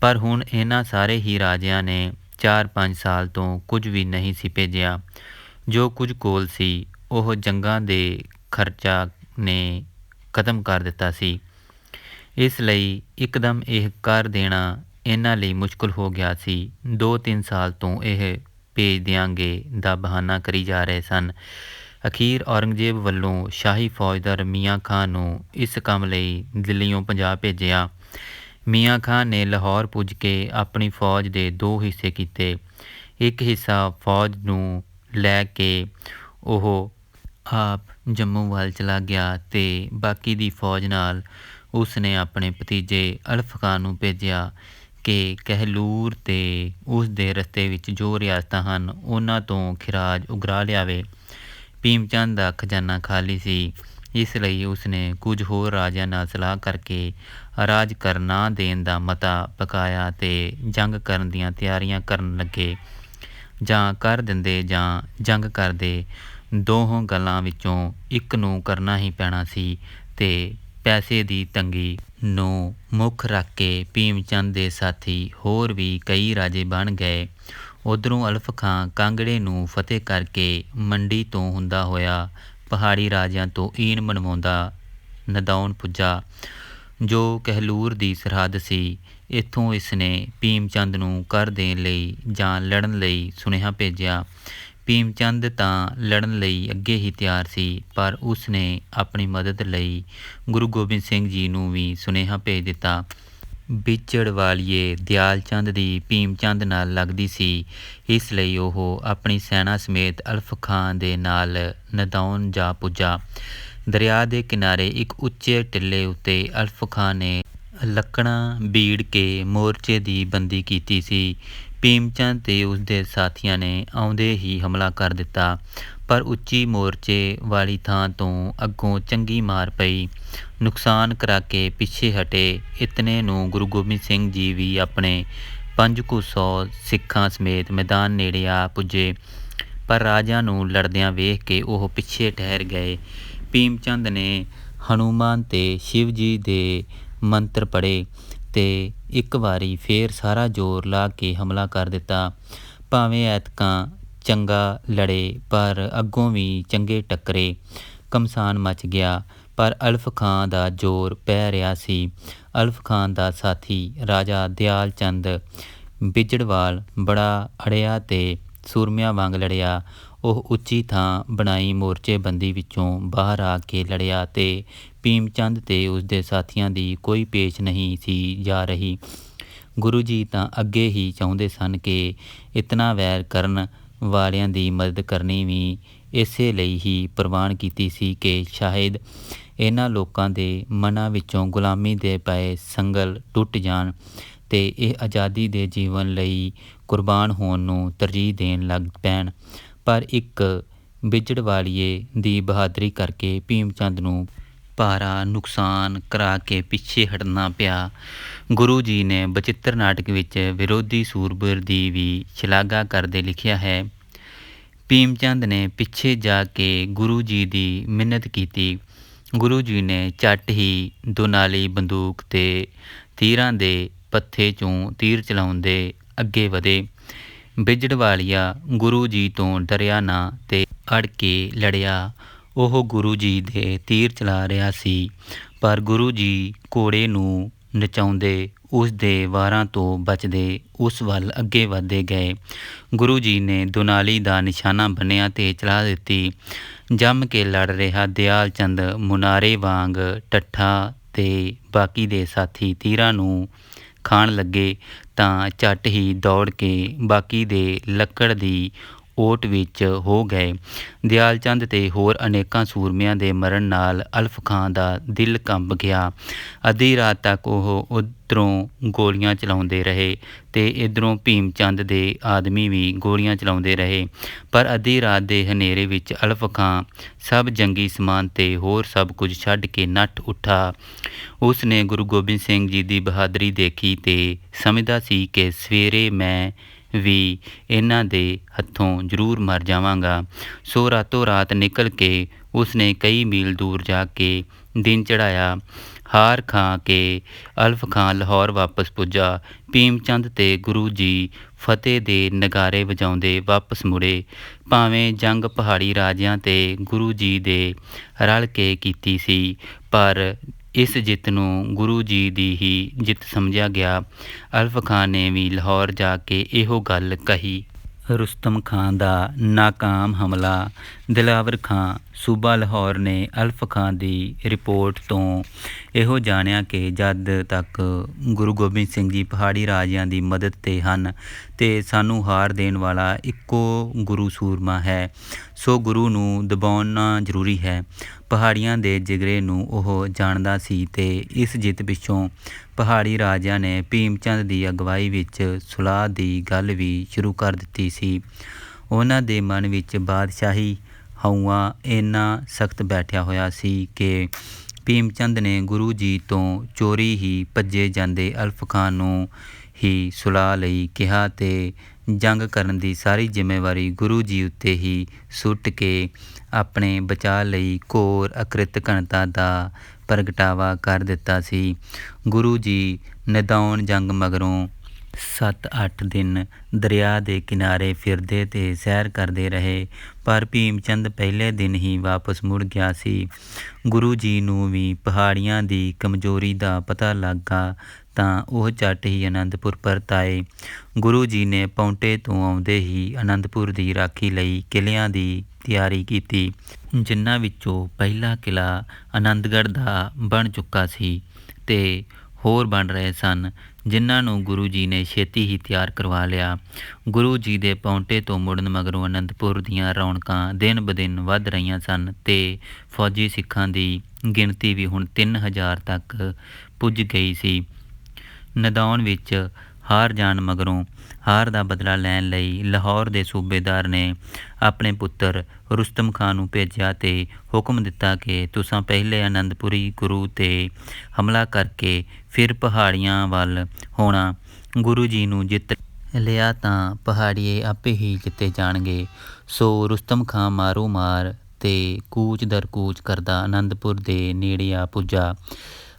ਪਰ ਹੁਣ ਇਹਨਾਂ ਸਾਰੇ ਹੀ ਰਾਜਿਆਂ ਨੇ 4-5 ਸਾਲ ਤੋਂ ਕੁਝ ਵੀ ਨਹੀਂ ਸੀ ਭੇਜਿਆ। ਜੋ ਕੁਝ ਕੋਲ ਸੀ ਉਹ ਜੰਗਾਂ ਦੇ ਖਰਚਾ ਨੇ ਖਤਮ ਕਰ ਦਿੱਤਾ ਸੀ। ਇਸ ਲਈ ਇੱਕਦਮ ਇਹ ਕਰ ਦੇਣਾ ਇਹਨਾਂ ਲਈ ਮੁਸ਼ਕਿਲ ਹੋ ਗਿਆ ਸੀ। 2-3 ਸਾਲ ਤੋਂ ਇਹ ਭੇਜ ਦਿਆਂਗੇ ਦਾ ਬਹਾਨਾ ਕਰੀ ਜਾ ਰਹੇ ਸਨ। ਅਖੀਰ ਔਰੰਗਜ਼ੇਬ ਵੱਲੋਂ ਸ਼ਾਹੀ ਫੌਜਦਾਰ ਮੀਆਂ ਖਾਂ ਨੂੰ ਇਸ ਕੰਮ ਲਈ ਦਿੱਲੀਓਂ ਪੰਜਾਬ ਭੇਜਿਆ। ਮੀਆਂ ਖਾਂ ਨੇ ਲਾਹੌਰ ਪੁੱਜ ਕੇ ਆਪਣੀ ਫੌਜ ਦੇ 2 ਹਿੱਸੇ ਕੀਤੇ। ਇੱਕ ਹਿੱਸਾ ਫੌਜ ਨੂੰ ਲੈ ਕੇ ਉਹ ਆਪ ਜੰਮੂ ਵੱਲ ਚਲਾ ਗਿਆ ਤੇ ਬਾਕੀ ਦੀ ਫੌਜ ਨਾਲ ਉਸ ਨੇ ਆਪਣੇ ਭਤੀਜੇ ਅਲਫ ਖਾਨ ਨੂੰ ਭੇਜਿਆ ਕਿ ਕਹਿਲੂਰ ਤੇ ਉਸ ਦੇ ਰਸਤੇ ਵਿੱਚ ਜੋ ਰਿਆਸਤਾਂ ਹਨ ਉਹਨਾਂ ਤੋਂ ਖਿਰਾਜ ਉਗਰਾ ਲਿਆਵੇ। ਭੀਮ ਚੰਦ ਦਾ ਖਜ਼ਾਨਾ ਖਾਲੀ ਸੀ, ਇਸ ਲਈ ਉਸਨੇ ਕੁਝ ਹੋਰ ਰਾਜਿਆਂ ਨਾਲ ਸਲਾਹ ਕਰਕੇ ਰਾਜ ਕਰ ਨਾ ਦੇਣ ਦਾ ਮਤਾ ਪਕਾਇਆ ਤੇ ਜੰਗ ਕਰਨ ਦੀਆਂ ਤਿਆਰੀਆਂ ਕਰਨ ਲੱਗੇ। ਜਾਂ ਕਰ ਦਿੰਦੇ ਜਾਂ ਜੰਗ ਕਰਦੇ। ਦੋਹਾਂ ਗੱਲਾਂ ਵਿੱਚੋਂ ਇੱਕ ਨੂੰ ਕਰਨਾ ਹੀ ਪੈਣਾ ਸੀ ਤੇ ਪੈਸੇ ਦੀ ਤੰਗੀ ਨੂੰ ਮੁੱਖ ਰੱਖ ਕੇ ਭੀਮ ਚੰਦ ਦੇ ਸਾਥੀ ਹੋਰ ਵੀ ਕਈ ਰਾਜੇ ਬਣ ਗਏ। ਉੱਧਰੋਂ ਅਲਫ ਖਾਂ ਕਾਂਗੜੇ ਨੂੰ ਫਤਿਹ ਕਰਕੇ ਮੰਡੀ ਤੋਂ ਹੁੰਦਾ ਹੋਇਆ ਪਹਾੜੀ ਰਾਜਿਆਂ ਤੋਂ ਈਨ ਬਣਵਾਉਂਦਾ ਨਦੌਣ ਪੁੱਜਾ, ਜੋ ਕਹਿਲੂਰ ਦੀ ਸਰਹੱਦ ਸੀ। ਇੱਥੋਂ ਇਸਨੇ ਭੀਮ ਚੰਦ ਨੂੰ ਕਰ ਦੇਣ ਲਈ ਜਾਂ ਲੜਨ ਲਈ ਸੁਨੇਹਾ ਭੇਜਿਆ। ਭੀਮ ਚੰਦ ਤਾਂ ਲੜਨ ਲਈ ਅੱਗੇ ਹੀ ਤਿਆਰ ਸੀ, ਪਰ ਉਸ ਨੇ ਆਪਣੀ ਮਦਦ ਲਈ ਗੁਰੂ ਗੋਬਿੰਦ ਸਿੰਘ ਜੀ ਨੂੰ ਵੀ ਸੁਨੇਹਾ ਭੇਜ ਦਿੱਤਾ। ਵਿਚੜਵਾਲੀਏ ਦਿਆਲ ਚੰਦ ਦੀ ਭੀਮ ਚੰਦ ਨਾਲ ਲੱਗਦੀ ਸੀ, ਇਸ ਲਈ ਉਹ ਆਪਣੀ ਸੈਨਾ ਸਮੇਤ ਅਲਫ ਖਾਂ ਦੇ ਨਾਲ ਨਦੌਣ ਜਾ ਪੁੱਜਾ। ਦਰਿਆ ਦੇ ਕਿਨਾਰੇ ਇੱਕ ਉੱਚੇ ਟਿੱਲੇ ਉੱਤੇ ਅਲਫ ਖਾਂ ਨੇ ਲੱਕੜਾਂ ਬੀੜ ਕੇ ਮੋਰਚੇ ਦੀ ਬੰਦੀ ਕੀਤੀ ਸੀ। ਭੀਮ ਚੰਦ ਤੇ ਉਸਦੇ ਸਾਥੀਆਂ ਨੇ ਆਉਂਦੇ ਹੀ ਹਮਲਾ ਕਰ ਦਿੱਤਾ, ਪਰ ਉੱਚੀ ਮੋਰਚੇ ਵਾਲੀ ਥਾਂ ਤੋਂ ਅੱਗੋਂ ਚੰਗੀ ਮਾਰ ਪਈ। ਨੁਕਸਾਨ ਕਰਾ ਕੇ ਪਿੱਛੇ ਹਟੇ। ਇਤਨੇ ਨੂੰ ਗੁਰੂ ਗੋਬਿੰਦ ਸਿੰਘ ਜੀ ਵੀ ਆਪਣੇ 500 ਸਿੱਖਾਂ ਸਮੇਤ ਮੈਦਾਨ ਨੇੜੇ ਆ ਪੁੱਜੇ, ਪਰ ਰਾਜਿਆਂ ਨੂੰ ਲੜਦਿਆਂ ਵੇਖ ਕੇ ਉਹ ਪਿੱਛੇ ਠਹਿਰ ਗਏ। ਭੀਮ ਚੰਦ ਨੇ ਹਨੂੰਮਾਨ ਤੇ ਸ਼ਿਵ ਜੀ ਦੇ ਮੰਤਰ ਪੜ੍ਹੇ ਤੇ ਇੱਕ ਵਾਰੀ ਫੇਰ ਸਾਰਾ ਜ਼ੋਰ ਲਾ ਕੇ ਹਮਲਾ ਕਰ ਦਿੱਤਾ। ਭਾਵੇਂ ਐਤਕਾਂ ਚੰਗਾ ਲੜੇ, ਪਰ ਅੱਗੋਂ ਵੀ ਚੰਗੇ ਟੱਕਰੇ। ਘਮਸਾਨ ਮਚ ਗਿਆ, ਪਰ ਅਲਫ ਖਾਂ ਦਾ ਜ਼ੋਰ ਪੈ ਰਿਹਾ ਸੀ। ਅਲਫ ਖਾਂ ਦਾ ਸਾਥੀ ਰਾਜਾ ਦਿਆਲ ਚੰਦ ਬਿਜੜਵਾਲ ਬੜਾ ਅੜਿਆ ਤੇ ਸੂਰਮਿਆਂ ਵਾਂਗ ਲੜਿਆ। ਉਹ ਉੱਚੀ ਥਾਂ ਬਣਾਈ ਮੋਰਚੇਬੰਦੀ ਵਿੱਚੋਂ ਬਾਹਰ ਆ ਕੇ ਲੜਿਆ ਤੇ ਭੀਮ ਚੰਦ ਤੇ ਉਸਦੇ ਸਾਥੀਆਂ ਦੀ ਕੋਈ ਪੇਸ਼ ਨਹੀਂ ਸੀ ਜਾ ਰਹੀ। ਗੁਰੂ ਜੀ ਤਾਂ ਅੱਗੇ ਹੀ ਚਾਹੁੰਦੇ ਸਨ ਕਿ ਇਤਨਾ ਵੈਰ ਕਰਨ ਵਾਲਿਆਂ ਦੀ ਮਦਦ ਕਰਨੀ ਵੀ ਇਸੇ ਲਈ ਹੀ ਪ੍ਰਵਾਨ ਕੀਤੀ ਸੀ ਕਿ ਸ਼ਾਇਦ ਇਹਨਾਂ ਲੋਕਾਂ ਦੇ ਮਨਾਂ ਵਿੱਚੋਂ ਗੁਲਾਮੀ ਦੇ ਪਏ ਸੰਗਲ ਟੁੱਟ ਜਾਣ ਤੇ ਇਹ ਆਜ਼ਾਦੀ ਦੇ ਜੀਵਨ ਲਈ ਕੁਰਬਾਨ ਹੋਣ ਨੂੰ ਤਰਜੀਹ ਦੇਣ ਲੱਗ ਪੈਣ। ਪਰ ਇੱਕ ਬਿਜੜਵਾਲੀਏ ਦੀ ਬਹਾਦਰੀ ਕਰਕੇ ਭੀਮ ਚੰਦ ਨੂੰ ਭਾਰਾ ਨੁਕਸਾਨ ਕਰਾ ਕੇ ਪਿੱਛੇ ਹਟਣਾ ਪਿਆ। ਗੁਰੂ ਜੀ ਨੇ ਬਚਿੱਤਰ ਨਾਟਕ ਵਿੱਚ ਵਿਰੋਧੀ ਸੂਰਬੀਰ ਦੀ ਵੀ ਸ਼ਲਾਘਾ ਕਰਦੇ ਲਿਖਿਆ ਹੈ, ਭੀਮ ਚੰਦ ਨੇ ਪਿੱਛੇ ਜਾ ਕੇ ਗੁਰੂ ਜੀ ਦੀ ਮਿੰਨਤ ਕੀਤੀ। ਗੁਰੂ ਜੀ ਨੇ ਝੱਟ ਹੀ ਦੁਨਾਲੀ ਬੰਦੂਕ ਤੇ ਤੀਰਾਂ ਦੇ ਪੱਥੇ 'ਚੋਂ ਤੀਰ ਚਲਾਉਂਦੇ ਅੱਗੇ ਵਧੇ। ਬਿਜੜਵਾਲੀਆ ਗੁਰੂ ਜੀ ਤੋਂ ਡਰਿਆ ਨਾ ਤੇ ਅੜ ਕੇ ਲੜਿਆ। ਉਹ ਗੁਰੂ ਜੀ ਦੇ ਤੀਰ ਚਲਾ ਰਿਹਾ ਸੀ, ਪਰ ਗੁਰੂ ਜੀ ਘੋੜੇ ਨੂੰ ਨਚਾਉਂਦੇ ਉਸ ਦੇ ਵਾਰਾਂ ਤੋਂ ਬਚਦੇ ਉਸ ਵੱਲ ਅੱਗੇ ਵਧਦੇ ਗਏ। ਗੁਰੂ ਜੀ ਨੇ ਦੁਨਾਲੀ ਦਾ ਨਿਸ਼ਾਨਾ ਬੰਨ੍ਹਿਆ ਤੇ ਚਲਾ ਦਿੱਤੀ। ਜੰਮ ਕੇ ਲੜ ਰਿਹਾ ਦਿਆਲ ਚੰਦ ਮੁਨਾਰੇ ਵਾਂਗ ਠੱਠਾ ਤੇ ਬਾਕੀ ਦੇ ਸਾਥੀ ਤੀਰਾਂ ਨੂੰ ਖਾਣ ਲੱਗੇ ਤਾਂ ਝੱਟ ਹੀ ਦੌੜ ਕੇ ਬਾਕੀ ਦੇ ਲੱਕੜ ਦੀ ਓਟ ਵਿੱਚ ਹੋ ਗਏ। ਦਿਆਲ ਚੰਦ ਤੇ ਹੋਰ ਅਨੇਕਾਂ ਸੂਰਮਿਆਂ ਦੇ ਮਰਨ ਨਾਲ ਅਲਫ ਖਾਂ ਦਾ ਦਿਲ ਕੰਬ ਗਿਆ। ਅੱਧੀ ਰਾਤ ਤੱਕ ਉਹ ਉੱਧਰੋਂ ਗੋਲੀਆਂ ਚਲਾਉਂਦੇ ਰਹੇ ਤੇ ਇੱਧਰੋਂ ਭੀਮ ਚੰਦ ਦੇ ਆਦਮੀ ਵੀ ਗੋਲੀਆਂ ਚਲਾਉਂਦੇ ਰਹੇ, ਪਰ ਅੱਧੀ ਰਾਤ ਦੇ ਹਨੇਰੇ ਵਿੱਚ ਅਲਫ ਖਾਂ ਸਭ ਜੰਗੀ ਸਮਾਨ ਤੇ ਹੋਰ ਸਭ ਕੁਝ ਛੱਡ ਕੇ ਨੱਠ ਉੱਠਾ। ਉਸ ਨੇ ਗੁਰੂ ਗੋਬਿੰਦ ਸਿੰਘ ਜੀ ਦੀ ਬਹਾਦਰੀ ਦੇਖੀ ਤੇ ਸਮਝਦਾ ਸੀ ਕਿ ਸਵੇਰੇ ਮੈਂ ਵੀ ਇਹਨਾਂ ਦੇ ਹੱਥੋਂ ਜ਼ਰੂਰ ਮਰ ਜਾਵਾਂਗਾ। ਸੋ ਰਾਤੋਂ ਰਾਤ ਨਿਕਲ ਕੇ ਉਸ ਨੇ ਕਈ ਮੀਲ ਦੂਰ ਜਾ ਕੇ ਦਿਨ ਚੜ੍ਹਾਇਆ। ਹਾਰ ਖਾ ਕੇ ਅਲਫ ਖਾਂ ਲਾਹੌਰ ਵਾਪਸ ਪੁੱਜਾ। ਭੀਮ ਚੰਦ ਤੇ ਗੁਰੂ ਜੀ ਫਤਿਹ ਦੇ ਨਗਾਰੇ ਵਜਾਉਂਦੇ ਵਾਪਸ ਮੁੜੇ। ਭਾਵੇਂ ਜੰਗ ਪਹਾੜੀ ਰਾਜਿਆਂ ਤੇ ਗੁਰੂ ਜੀ ਦੇ ਰਲ ਕੇ ਕੀਤੀ ਸੀ, ਪਰ ਇਸ ਜਿੱਤ ਨੂੰ ਗੁਰੂ ਜੀ ਦੀ ਹੀ ਜਿੱਤ ਸਮਝਿਆ ਗਿਆ। ਅਲਫ ਖਾਂ ਨੇ ਵੀ ਲਾਹੌਰ ਜਾ ਕੇ ਇਹੋ ਗੱਲ ਕਹੀ। ਰੁਸਤਮ ਖਾਂ ਦਾ ਨਾਕਾਮ ਹਮਲਾ। ਦਿਲਾਵਰ ਖਾਂ ਸੂਬਾ ਲਾਹੌਰ ਨੇ ਅਲਫ ਖਾਂ ਦੀ ਰਿਪੋਰਟ ਤੋਂ ਇਹੋ ਜਾਣਿਆ ਕਿ ਜਦ ਤੱਕ ਗੁਰੂ ਗੋਬਿੰਦ ਸਿੰਘ ਜੀ ਪਹਾੜੀ ਰਾਜਿਆਂ ਦੀ ਮਦਦ 'ਤੇ ਹਨ ਤੇ ਸਾਨੂੰ ਹਾਰ ਦੇਣ ਵਾਲਾ ਇੱਕੋ ਗੁਰੂ ਸੂਰਮਾ ਹੈ, ਸੋ ਗੁਰੂ ਨੂੰ ਦਬਾਉਣਾ ਜ਼ਰੂਰੀ ਹੈ। ਪਹਾੜੀਆਂ ਦੇ ਜਿਗਰੇ ਨੂੰ ਉਹ ਜਾਣਦਾ ਸੀ ਤੇ ਇਸ ਜਿੱਤ ਪਿੱਛੋਂ ਪਹਾੜੀ ਰਾਜਿਆਂ ਨੇ ਭੀਮ ਚੰਦ ਦੀ ਅਗਵਾਈ ਵਿੱਚ ਸੁਲਾਹ ਦੀ ਗੱਲ ਵੀ ਸ਼ੁਰੂ ਕਰ ਦਿੱਤੀ ਸੀ। ਉਹਨਾਂ ਦੇ ਮਨ ਵਿੱਚ ਬਾਦਸ਼ਾਹੀ ਹਊਆ ਇੰਨਾ ਸਖਤ ਬੈਠਿਆ ਹੋਇਆ ਸੀ ਕਿ ਭੀਮ ਚੰਦ ਨੇ ਗੁਰੂ ਜੀ ਤੋਂ ਚੋਰੀ ਹੀ ਭੱਜੇ ਜਾਂਦੇ ਅਲਫ ਖਾਂ ਨੂੰ ਹੀ ਸੁਲਾਹ ਲਈ ਕਿਹਾ ਅਤੇ ਜੰਗ ਕਰਨ ਦੀ ਸਾਰੀ ਜ਼ਿੰਮੇਵਾਰੀ ਗੁਰੂ ਜੀ ਉੱਤੇ ਹੀ ਸੁੱਟ ਕੇ ਆਪਣੇ ਬਚਾਅ ਲਈ ਘੋਰ ਅਕ੍ਰਿਤ ਘਣਤਾ ਦਾ ਪ੍ਰਗਟਾਵਾ ਕਰ ਦਿੱਤਾ ਸੀ। ਗੁਰੂ ਜੀ ਨਦੌਣ ਜੰਗ ਮਗਰੋਂ 7-8 ਦਿਨ ਦਰਿਆ ਦੇ ਕਿਨਾਰੇ ਫਿਰਦੇ ਤੇ ਸੈਰ ਕਰਦੇ ਰਹੇ, ਪਰ ਭੀਮ ਚੰਦ ਪਹਿਲੇ ਦਿਨ ਹੀ ਵਾਪਸ ਮੁੜ ਗਿਆ ਸੀ। ਗੁਰੂ ਜੀ ਨੂੰ ਵੀ ਪਹਾੜੀਆਂ ਦੀ ਕਮਜ਼ੋਰੀ ਦਾ ਪਤਾ ਲੱਗਾ ਤਾਂ ਉਹ ਝੱਟ ਹੀ ਅਨੰਦਪੁਰ ਪਰਤ ਆਏ। ਗੁਰੂ ਜੀ ਨੇ ਪਾਉਂਟੇ ਤੋਂ ਆਉਂਦੇ ਹੀ ਅਨੰਦਪੁਰ ਦੀ ਰਾਖੀ ਲਈ ਕਿਲ੍ਹਿਆਂ ਦੀ ਤਿਆਰੀ ਕੀਤੀ, ਜਿਨ੍ਹਾਂ ਵਿੱਚੋਂ ਪਹਿਲਾ ਕਿਲ੍ਹਾ ਆਨੰਦਗੜ੍ਹ ਦਾ ਬਣ ਚੁੱਕਾ ਸੀ ਅਤੇ ਹੋਰ ਬਣ ਰਹੇ ਸਨ, ਜਿਨ੍ਹਾਂ ਨੂੰ ਗੁਰੂ ਜੀ ਨੇ ਛੇਤੀ ਹੀ ਤਿਆਰ ਕਰਵਾ ਲਿਆ। ਗੁਰੂ ਜੀ ਦੇ ਪਾਉਂਟੇ ਤੋਂ ਮੁੜਨ ਮਗਰੋਂ ਅਨੰਦਪੁਰ ਦੀਆਂ ਰੌਣਕਾਂ ਦਿਨ ਬ ਦਿਨ ਵੱਧ ਰਹੀਆਂ ਸਨ ਅਤੇ ਫੌਜੀ ਸਿੱਖਾਂ ਦੀ ਗਿਣਤੀ ਵੀ ਹੁਣ 3000 ਤੱਕ ਪੁੱਜ ਗਈ ਸੀ। ਨਦੌਣ ਵਿੱਚ ਹਾਰ ਜਾਣ ਮਗਰੋਂ ਹਾਰ ਦਾ ਬਦਲਾ ਲੈਣ ਲਈ ਲਾਹੌਰ ਦੇ ਸੂਬੇਦਾਰ ਨੇ ਆਪਣੇ ਪੁੱਤਰ ਰੁਸਤਮ ਖਾਂ ਨੂੰ ਭੇਜਿਆ ਅਤੇ ਹੁਕਮ ਦਿੱਤਾ ਕਿ ਤੁਸਾਂ ਪਹਿਲੇ ਅਨੰਦਪੁਰੀ ਗੁਰੂ 'ਤੇ ਹਮਲਾ ਕਰਕੇ ਫਿਰ ਪਹਾੜੀਆਂ ਵੱਲ ਹੋਣਾ। ਗੁਰੂ ਜੀ ਨੂੰ ਜਿੱਤ ਲਿਆ ਤਾਂ ਪਹਾੜੀਏ ਆਪੇ ਹੀ ਜਿੱਤੇ ਜਾਣਗੇ। ਸੋ ਰੁਸਤਮ ਖਾਂ ਮਾਰੋ ਮਾਰ ਅਤੇ ਕੂਚ ਦਰ ਕੂਚ ਕਰਦਾ ਅਨੰਦਪੁਰ ਦੇ ਨੇੜੇ ਆ ਪੁੱਜਾ।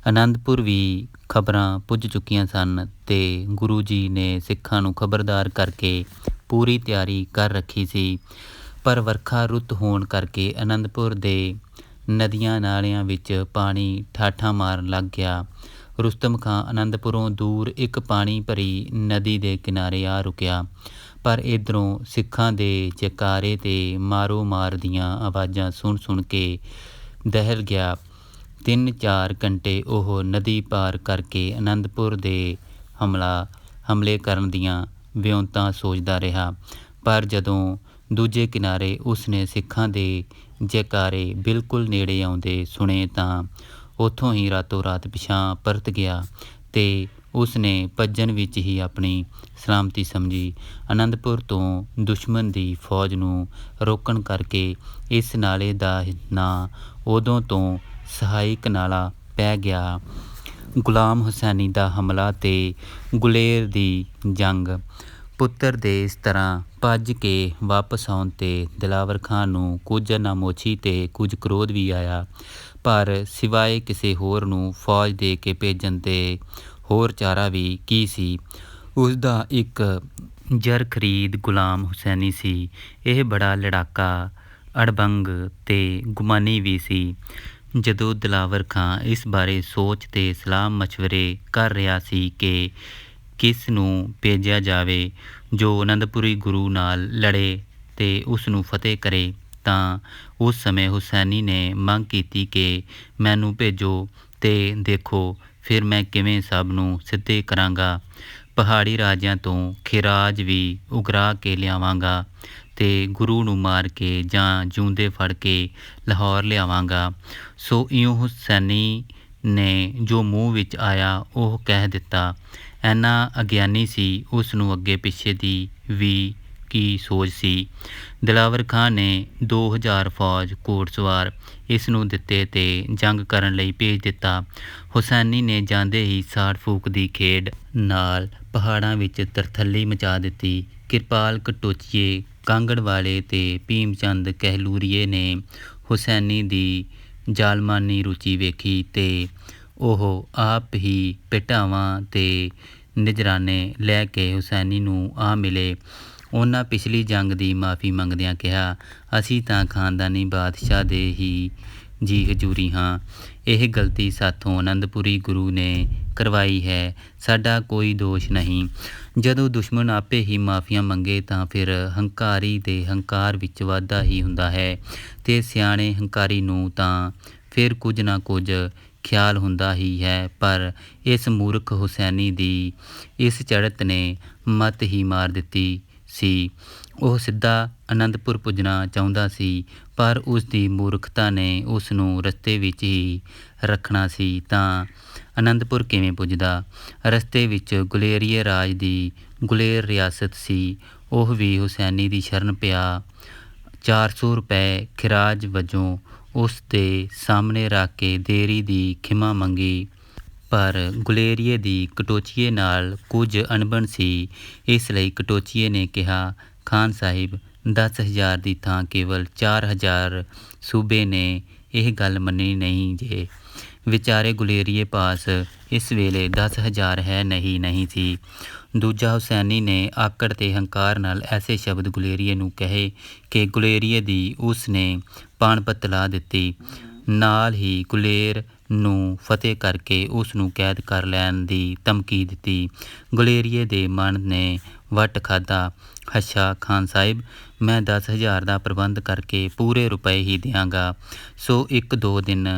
ਅਨੰਦਪੁਰ ਵੀ ਖਬਰਾਂ ਪੁੱਜ ਚੁੱਕੀਆਂ ਸਨ ਅਤੇ ਗੁਰੂ ਜੀ ਨੇ ਸਿੱਖਾਂ ਨੂੰ ਖਬਰਦਾਰ ਕਰਕੇ ਪੂਰੀ ਤਿਆਰੀ ਕਰ ਰੱਖੀ ਸੀ, ਪਰ ਵਰਖਾ ਰੁੱਤ ਹੋਣ ਕਰਕੇ ਅਨੰਦਪੁਰ ਦੇ ਨਦੀਆਂ ਨਾਲਿਆਂ ਵਿੱਚ ਪਾਣੀ ਠਾਠਾਂ ਮਾਰਨ ਲੱਗ ਗਿਆ। ਰੁਸਤਮ ਖਾਂ ਅਨੰਦਪੁਰੋਂ ਦੂਰ ਇੱਕ ਪਾਣੀ ਭਰੀ ਨਦੀ ਦੇ ਕਿਨਾਰੇ ਆ ਰੁਕਿਆ, ਪਰ ਇੱਧਰੋਂ ਸਿੱਖਾਂ ਦੇ ਜੈਕਾਰੇ ਅਤੇ ਮਾਰੋ ਮਾਰ ਦੀਆਂ ਆਵਾਜ਼ਾਂ ਸੁਣ ਕੇ ਦਹਿਲ ਗਿਆ। 3-4 ਘੰਟੇ ਉਹ ਨਦੀ ਪਾਰ ਕਰਕੇ ਅਨੰਦਪੁਰ ਦੇ ਹਮਲੇ ਕਰਨ ਦੀਆਂ ਵਿਉਂਤਾਂ ਸੋਚਦਾ ਰਿਹਾ, ਪਰ ਜਦੋਂ ਦੂਜੇ ਕਿਨਾਰੇ ਉਸਨੇ ਸਿੱਖਾਂ ਦੇ ਜੈਕਾਰੇ ਬਿਲਕੁਲ ਨੇੜੇ ਆਉਂਦੇ ਸੁਣੇ ਤਾਂ ਉੱਥੋਂ ਹੀ ਰਾਤੋਂ ਰਾਤ ਪਿਛਾਂਹ ਪਰਤ ਗਿਆ ਅਤੇ ਉਸਨੇ ਭੱਜਣ ਵਿੱਚ ਹੀ ਆਪਣੀ ਸਲਾਮਤੀ ਸਮਝੀ। ਅਨੰਦਪੁਰ ਤੋਂ ਦੁਸ਼ਮਣ ਦੀ ਫੌਜ ਨੂੰ ਰੋਕਣ ਕਰਕੇ ਇਸ ਨਾਲੇ ਦਾ ਨਾਂ ਉਦੋਂ ਤੋਂ ਸਹਾਇਕ ਨਾਲਾ ਪੈ ਗਿਆ। ਗੁਲਾਮ ਹੁਸੈਨੀ ਦਾ ਹਮਲਾ ਅਤੇ ਗੁਲੇਰ ਦੀ ਜੰਗ। ਪੁੱਤਰ ਦੇ ਇਸ ਤਰ੍ਹਾਂ ਭੱਜ ਕੇ ਵਾਪਸ ਆਉਣ 'ਤੇ ਦਿਲਾਵਰ ਖਾਂ ਨੂੰ ਕੁਝ ਨਾਮੋਸ਼ੀ ਅਤੇ ਕੁਝ ਕ੍ਰੋਧ ਵੀ ਆਇਆ, ਪਰ ਸਿਵਾਏ ਕਿਸੇ ਹੋਰ ਨੂੰ ਫੌਜ ਦੇ ਕੇ ਭੇਜਣ 'ਤੇ ਹੋਰ ਚਾਰਾ ਵੀ ਕੀ ਸੀ। ਉਸਦਾ ਇੱਕ ਜ਼ਰਖਰੀਦ ਗੁਲਾਮ ਹੁਸੈਨੀ ਸੀ। ਇਹ ਬੜਾ ਲੜਾਕਾ, ਅੜਬੰਗ ਅਤੇ ਗੁਮਾਨੀ ਵੀ ਸੀ। ਜਦੋਂ ਦਿਲਾਵਰ ਖਾਂ ਇਸ ਬਾਰੇ ਸੋਚ ਅਤੇ ਸਲਾਹ ਮਸ਼ਵਰੇ ਕਰ ਰਿਹਾ ਸੀ ਕਿ ਕਿਸ ਨੂੰ ਭੇਜਿਆ ਜਾਵੇ ਜੋ ਅਨੰਦਪੁਰੀ ਗੁਰੂ ਨਾਲ ਲੜੇ ਅਤੇ ਉਸ ਨੂੰ ਫਤਿਹ ਕਰੇ, ਤਾਂ ਉਸ ਸਮੇਂ ਹੁਸੈਨੀ ਨੇ ਮੰਗ ਕੀਤੀ ਕਿ ਮੈਨੂੰ ਭੇਜੋ ਅਤੇ ਦੇਖੋ ਫਿਰ ਮੈਂ ਕਿਵੇਂ ਸਭ ਨੂੰ ਸਿੱਧੇ ਕਰਾਂਗਾ। ਪਹਾੜੀ ਰਾਜਿਆਂ ਤੋਂ ਖਿਰਾਜ ਵੀ ਉਗਰਾ ਕੇ ਲਿਆਵਾਂਗਾ ਅਤੇ ਗੁਰੂ ਨੂੰ ਮਾਰ ਕੇ ਜਾਂ ਜਿਉਂਦੇ ਫੜ ਕੇ ਲਾਹੌਰ ਲਿਆਵਾਂਗਾ। ਸੋ ਇਉਂ ਹੁਸੈਨੀ ਨੇ ਜੋ ਮੂੰਹ ਵਿੱਚ ਆਇਆ ਉਹ ਕਹਿ ਦਿੱਤਾ। ਇੰਨਾ ਅਗਿਆਨੀ ਸੀ, ਉਸ ਨੂੰ ਅੱਗੇ ਪਿੱਛੇ ਦੀ ਵੀ ਕੀ ਸੋਚ ਸੀ। ਦਿਲਾਵਰ ਖਾਂ ਨੇ 2000 ਫੌਜ ਘੋੜਸਵਾਰ ਇਸ ਨੂੰ ਦਿੱਤੇ ਅਤੇ ਜੰਗ ਕਰਨ ਲਈ ਭੇਜ ਦਿੱਤਾ। ਹੁਸੈਨੀ ਨੇ ਜਾਂਦੇ ਹੀ ਸਾੜ ਫੂਕ ਦੀ ਖੇਡ ਨਾਲ ਪਹਾੜਾਂ ਵਿੱਚ ਤਰਥੱਲੀ ਮਚਾ ਦਿੱਤੀ। ਕਿਰਪਾਲ ਕਟੋਚੀਏ ਕਾਂਗੜਵਾਲੇ ਅਤੇ ਭੀਮ ਚੰਦ ਕਹਿਲੂਰੀਏ ਨੇ ਹੁਸੈਨੀ ਦੀ ਜ਼ਾਲਮਾਨੀ ਰੁਚੀ ਵੇਖੀ ਅਤੇ ਉਹ ਆਪ ਹੀ ਭੇਟਾਵਾਂ ਅਤੇ ਨਿਜਰਾਨੇ ਲੈ ਕੇ ਹੁਸੈਨੀ ਨੂੰ ਆ ਮਿਲੇ। ਉਹਨਾਂ ਪਿਛਲੀ ਜੰਗ ਦੀ ਮਾਫ਼ੀ ਮੰਗਦਿਆਂ ਕਿਹਾ, ਅਸੀਂ ਤਾਂ ਖਾਨਦਾਨੀ ਬਾਦਸ਼ਾਹ ਦੇ ਹੀ ਜੀ ਹਜ਼ੂਰੀ ਹਾਂ। ਇਹ ਗਲਤੀ ਸਾਥੋਂ ਅਨੰਦਪੁਰੀ ਗੁਰੂ ਨੇ ਕਰਵਾਈ ਹੈ, ਸਾਡਾ ਕੋਈ ਦੋਸ਼ ਨਹੀਂ। ਜਦੋਂ ਦੁਸ਼ਮਣ ਆਪੇ ਹੀ ਮਾਫ਼ੀਆਂ ਮੰਗੇ ਤਾਂ ਫਿਰ ਹੰਕਾਰੀ ਦੇ ਹੰਕਾਰ ਵਿੱਚ ਵਾਧਾ ਹੀ ਹੁੰਦਾ ਹੈ ਅਤੇ ਸਿਆਣੇ ਹੰਕਾਰੀ ਨੂੰ ਤਾਂ ਫਿਰ ਕੁਝ ਨਾ ਕੁਝ ਖਿਆਲ ਹੁੰਦਾ ਹੀ ਹੈ, ਪਰ ਇਸ ਮੂਰਖ ਹੁਸੈਨੀ ਦੀ ਇਸ ਚੜ੍ਹਤ ਨੇ ਮੱਤ ਹੀ ਮਾਰ ਦਿੱਤੀ ਸੀ। ਉਹ ਸਿੱਧਾ ਅਨੰਦਪੁਰ ਪੁੱਜਣਾ ਚਾਹੁੰਦਾ ਸੀ, ਪਰ ਉਸ ਦੀ ਮੂਰਖਤਾ ਨੇ ਉਸ ਨੂੰ ਰਸਤੇ ਵਿੱਚ ਹੀ ਰੱਖਣਾ ਸੀ ਤਾਂ ਅਨੰਦਪੁਰ ਕਿਵੇਂ ਪੁੱਜਦਾ। ਰਸਤੇ ਵਿੱਚ ਗੁਲੇਰੀਏ ਰਾਜ ਦੀ ਗੁਲੇਰ ਰਿਆਸਤ ਸੀ, ਉਹ ਵੀ ਹੁਸੈਨੀ ਦੀ ਸ਼ਰਨ ਪਿਆ। 400 ਰੁਪਏ ਖਿਰਾਜ ਵਜੋਂ ਉਸ ਦੇ ਸਾਹਮਣੇ ਰੱਖ ਕੇ ਦੇਰੀ ਦੀ ਖਿਮਾ ਮੰਗੀ, ਪਰ ਗੁਲੇਰੀਏ ਦੀ ਕਟੋਚੀਏ ਨਾਲ ਕੁਝ ਅਣਬਣ ਸੀ। ਇਸ ਲਈ ਕਟੋਚੀਏ ਨੇ ਕਿਹਾ, ਖਾਨ ਸਾਹਿਬ, 10,000 ਦੀ ਥਾਂ ਕੇਵਲ 4,000 ਸੂਬੇ ਨੇ ਇਹ ਗੱਲ ਮੰਨਣੀ ਨਹੀਂ ਜੇ। ਵਿਚਾਰੇ ਗੁਲੇਰੀਏ ਪਾਸ ਇਸ ਵੇਲੇ 10,000 ਹੈ ਨਹੀਂ ਸੀ। ਦੂਜਾ ਹੁਸੈਨੀ ਨੇ ਆਕੜ ਤੇ ਹੰਕਾਰ ਨਾਲ ਐਸੇ ਸ਼ਬਦ ਗੁਲੇਰੀਏ ਨੂੰ ਕਹੇ ਕਿ ਗੁਲੇਰੀਏ ਦੀ ਉਸ ਨੇ ਪਾਣਪਤ ਲਾ ਦਿੱਤੀ। ਨਾਲ ਹੀ ਗੁਲੇਰ ਨੂੰ ਫਤਿਹ ਕਰਕੇ ਉਸ ਨੂੰ ਕੈਦ ਕਰ ਲੈਣ ਦੀ ਧਮਕੀ ਦਿੱਤੀ। ਗੁਲੇਰੀਏ ਦੇ ਮਨ ਨੇ ਵੱਟ ਖਾਧਾ। ਅੱਛਾ ਖਾਨ ਸਾਹਿਬ, ਮੈਂ 10,000 ਦਾ ਪ੍ਰਬੰਧ ਕਰਕੇ ਪੂਰੇ ਰੁਪਏ ਹੀ ਦਿਆਂਗਾ, ਸੋ 1-2 ਦਿਨ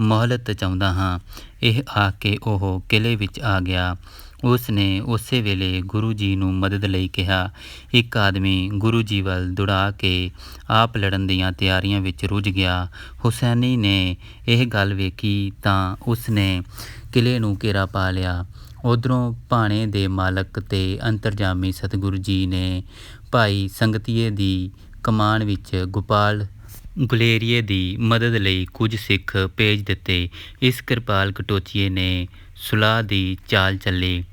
ਮੋਹਲਤ ਚਾਹੁੰਦਾ ਹਾਂ। ਇਹ ਆਖ ਕੇ ਉਹ ਕਿਲ੍ਹੇ ਵਿੱਚ ਆ ਗਿਆ। ਉਸ ਨੇ ਉਸੇ ਵੇਲੇ ਗੁਰੂ ਜੀ ਨੂੰ ਮਦਦ ਲਈ ਕਿਹਾ। ਇੱਕ ਆਦਮੀ ਗੁਰੂ ਜੀ ਵੱਲ ਦੌੜਾ ਕੇ ਆਪ ਲੜਨ ਦੀਆਂ ਤਿਆਰੀਆਂ ਵਿੱਚ ਰੁੱਝ ਗਿਆ। ਹੁਸੈਨੀ ਨੇ ਇਹ ਗੱਲ ਵੇਖੀ ਤਾਂ ਉਸ ਨੇ ਕਿਲ੍ਹੇ ਨੂੰ ਘੇਰਾ ਪਾ ਲਿਆ। ਉੱਧਰੋਂ ਭਾਣੇ ਦੇ ਮਾਲਕ ਤੇ ਅੰਤਰਜਾਮੀ ਸਤਿਗੁਰੂ ਜੀ ਨੇ ਭਾਈ ਸੰਗਤੀਏ ਦੀ ਕਮਾਨ ਵਿੱਚ ਗੋਪਾਲ ਗੁਲੇਰੀਏ ਦੀ ਮਦਦ ਲਈ ਕੁਝ ਸਿੱਖ ਭੇਜ ਦਿੱਤੇ। ਇਸ ਕਿਰਪਾਲ ਕਟੋਚੀਏ ਨੇ ਸੁਲਾਹ ਦੀ ਚਾਲ ਚੱਲੀ।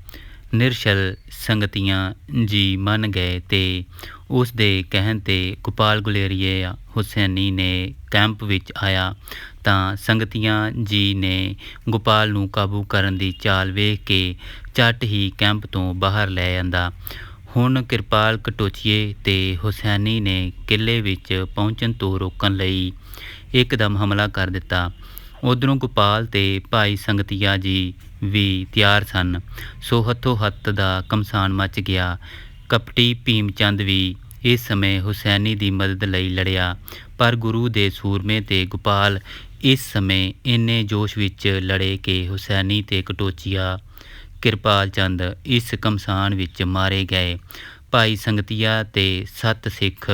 ਨਿਰਛਲ ਸੰਗਤੀਆਂ ਜੀ ਮੰਨ ਗਏ ਤੇ ਉਸ ਦੇ ਕਹਿਣ ਤੇ ਗੋਪਾਲ ਗੁਲੇਰੀਏ ਹੁਸੈਨੀ ਨੇ ਕੈਂਪ ਵਿੱਚ ਆਇਆ ਤਾਂ ਸੰਗਤੀਆਂ ਜੀ ਨੇ ਗੋਪਾਲ ਨੂੰ ਕਾਬੂ ਕਰਨ ਦੀ ਚਾਲ ਵੇਖ ਕੇ ਝੱਟ ਹੀ ਕੈਂਪ ਤੋਂ ਬਾਹਰ ਲੈ ਆਂਦਾ। ਹੁਣ ਕਿਰਪਾਲ ਕਟੋਚੀਏ ਤੇ ਹੁਸੈਨੀ ਨੇ ਕਿਲ੍ਹੇ ਵਿੱਚ ਪਹੁੰਚਣ ਤੋਂ ਰੋਕਣ ਲਈ ਇੱਕਦਮ ਹਮਲਾ ਕਰ ਦਿੱਤਾ। ਉੱਧਰੋਂ ਗੋਪਾਲ ਤੇ ਭਾਈ ਸੰਗਤੀਆ ਜੀ ਵੀ ਤਿਆਰ ਸਨ, ਸੋ ਹੱਥੋਂ ਹੱਥ ਦਾ ਘਮਸਾਨ ਮਚ ਗਿਆ। ਕਪਟੀ ਭੀਮ ਚੰਦ ਵੀ ਇਸ ਸਮੇਂ ਹੁਸੈਨੀ ਦੀ ਮਦਦ ਲਈ ਲੜਿਆ, ਪਰ ਗੁਰੂ ਦੇ ਸੂਰਮੇ ਤੇ ਗੋਪਾਲ ਇਸ ਸਮੇਂ ਇੰਨੇ ਜੋਸ਼ ਵਿੱਚ ਲੜੇ ਕਿ ਹੁਸੈਨੀ ਤੇ ਕਟੋਚੀਆ ਕਿਰਪਾਲ ਚੰਦ ਇਸ ਘਮਸਾਨ ਵਿੱਚ ਮਾਰੇ ਗਏ। ਭਾਈ ਸੰਗਤੀਆ ਤੇ 7 ਸਿੱਖ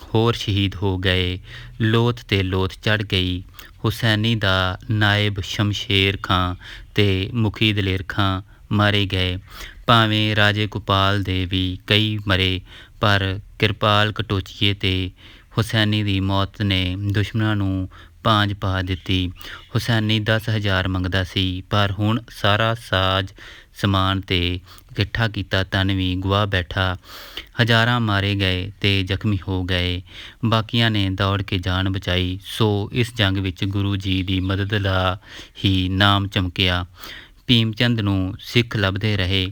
ਹੋਰ ਸ਼ਹੀਦ ਹੋ ਗਏ। ਲੋਥ ਤੇ ਲੋਥ ਚੜ੍ਹ ਗਈ। ਹੁਸੈਨੀ ਦਾ ਨਾਇਬ ਸ਼ਮਸ਼ੇਰ ਖਾਂ ਤੇ ਮੁਖੀ ਦਲੇਰ ਖਾਂ ਮਾਰੇ ਗਏ। ਭਾਵੇਂ ਰਾਜੇ ਗੋਪਾਲ ਦੇ ਵੀ ਕਈ ਮਰੇ, ਪਰ ਕਿਰਪਾਲ ਕਟੋਚੀਏ ਤੇ ਹੁਸੈਨੀ ਦੀ ਮੌਤ ਨੇ ਦੁਸ਼ਮਣਾਂ ਨੂੰ ਭਾਂਜ ਪਾ ਦਿੱਤੀ। ਹੁਸੈਨੀ 10,000 ਮੰਗਦਾ ਸੀ, ਪਰ ਹੁਣ ਸਾਰਾ ਸਾਜ਼ ਸਮਾਨ ਤੇ ਇਕੱਠਾ ਕੀਤਾ ਧਨ ਵੀ ਗੁਆ ਬੈਠਾ। ਹਜ਼ਾਰਾਂ ਮਾਰੇ ਗਏ ਤੇ ਜ਼ਖਮੀ ਹੋ ਗਏ। ਬਾਕੀਆਂ ਨੇ ਦੌੜ ਕੇ ਜਾਨ ਬਚਾਈ। ਸੋ ਇਸ ਜੰਗ ਵਿੱਚ ਗੁਰੂ ਜੀ ਦੀ ਮਦਦ ਦਾ ਹੀ ਨਾਮ ਚਮਕਿਆ। ਭੀਮ ਚੰਦ ਨੂੰ ਸਿੱਖ ਲੱਭਦੇ ਰਹੇ।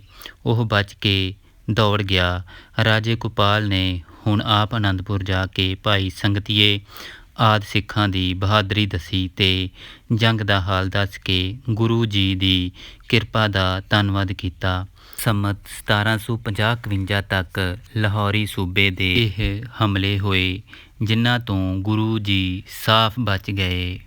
ਉਹ ਬਚ ਕੇ ਦੌੜ ਗਿਆ। ਰਾਜੇ ਗੋਪਾਲ ਨੇ ਹੁਣ ਆਪ ਅਨੰਦਪੁਰ ਜਾ ਕੇ ਭਾਈ ਸੰਗਤੀਏ ਆਦਿ ਸਿੱਖਾਂ ਦੀ ਬਹਾਦਰੀ ਦੱਸੀ ਤੇ ਜੰਗ ਦਾ ਹਾਲ ਦੱਸ ਕੇ ਗੁਰੂ ਜੀ ਦੀ ਕਿਰਪਾ ਦਾ ਧੰਨਵਾਦ ਕੀਤਾ। ਸੰਮਤ 1750-51 ਤੱਕ ਲਾਹੌਰੀ ਸੂਬੇ ਦੇ ਇਹ ਹਮਲੇ ਹੋਏ, ਜਿਨ੍ਹਾਂ ਤੋਂ ਗੁਰੂ ਜੀ ਸਾਫ਼ ਬਚ ਗਏ।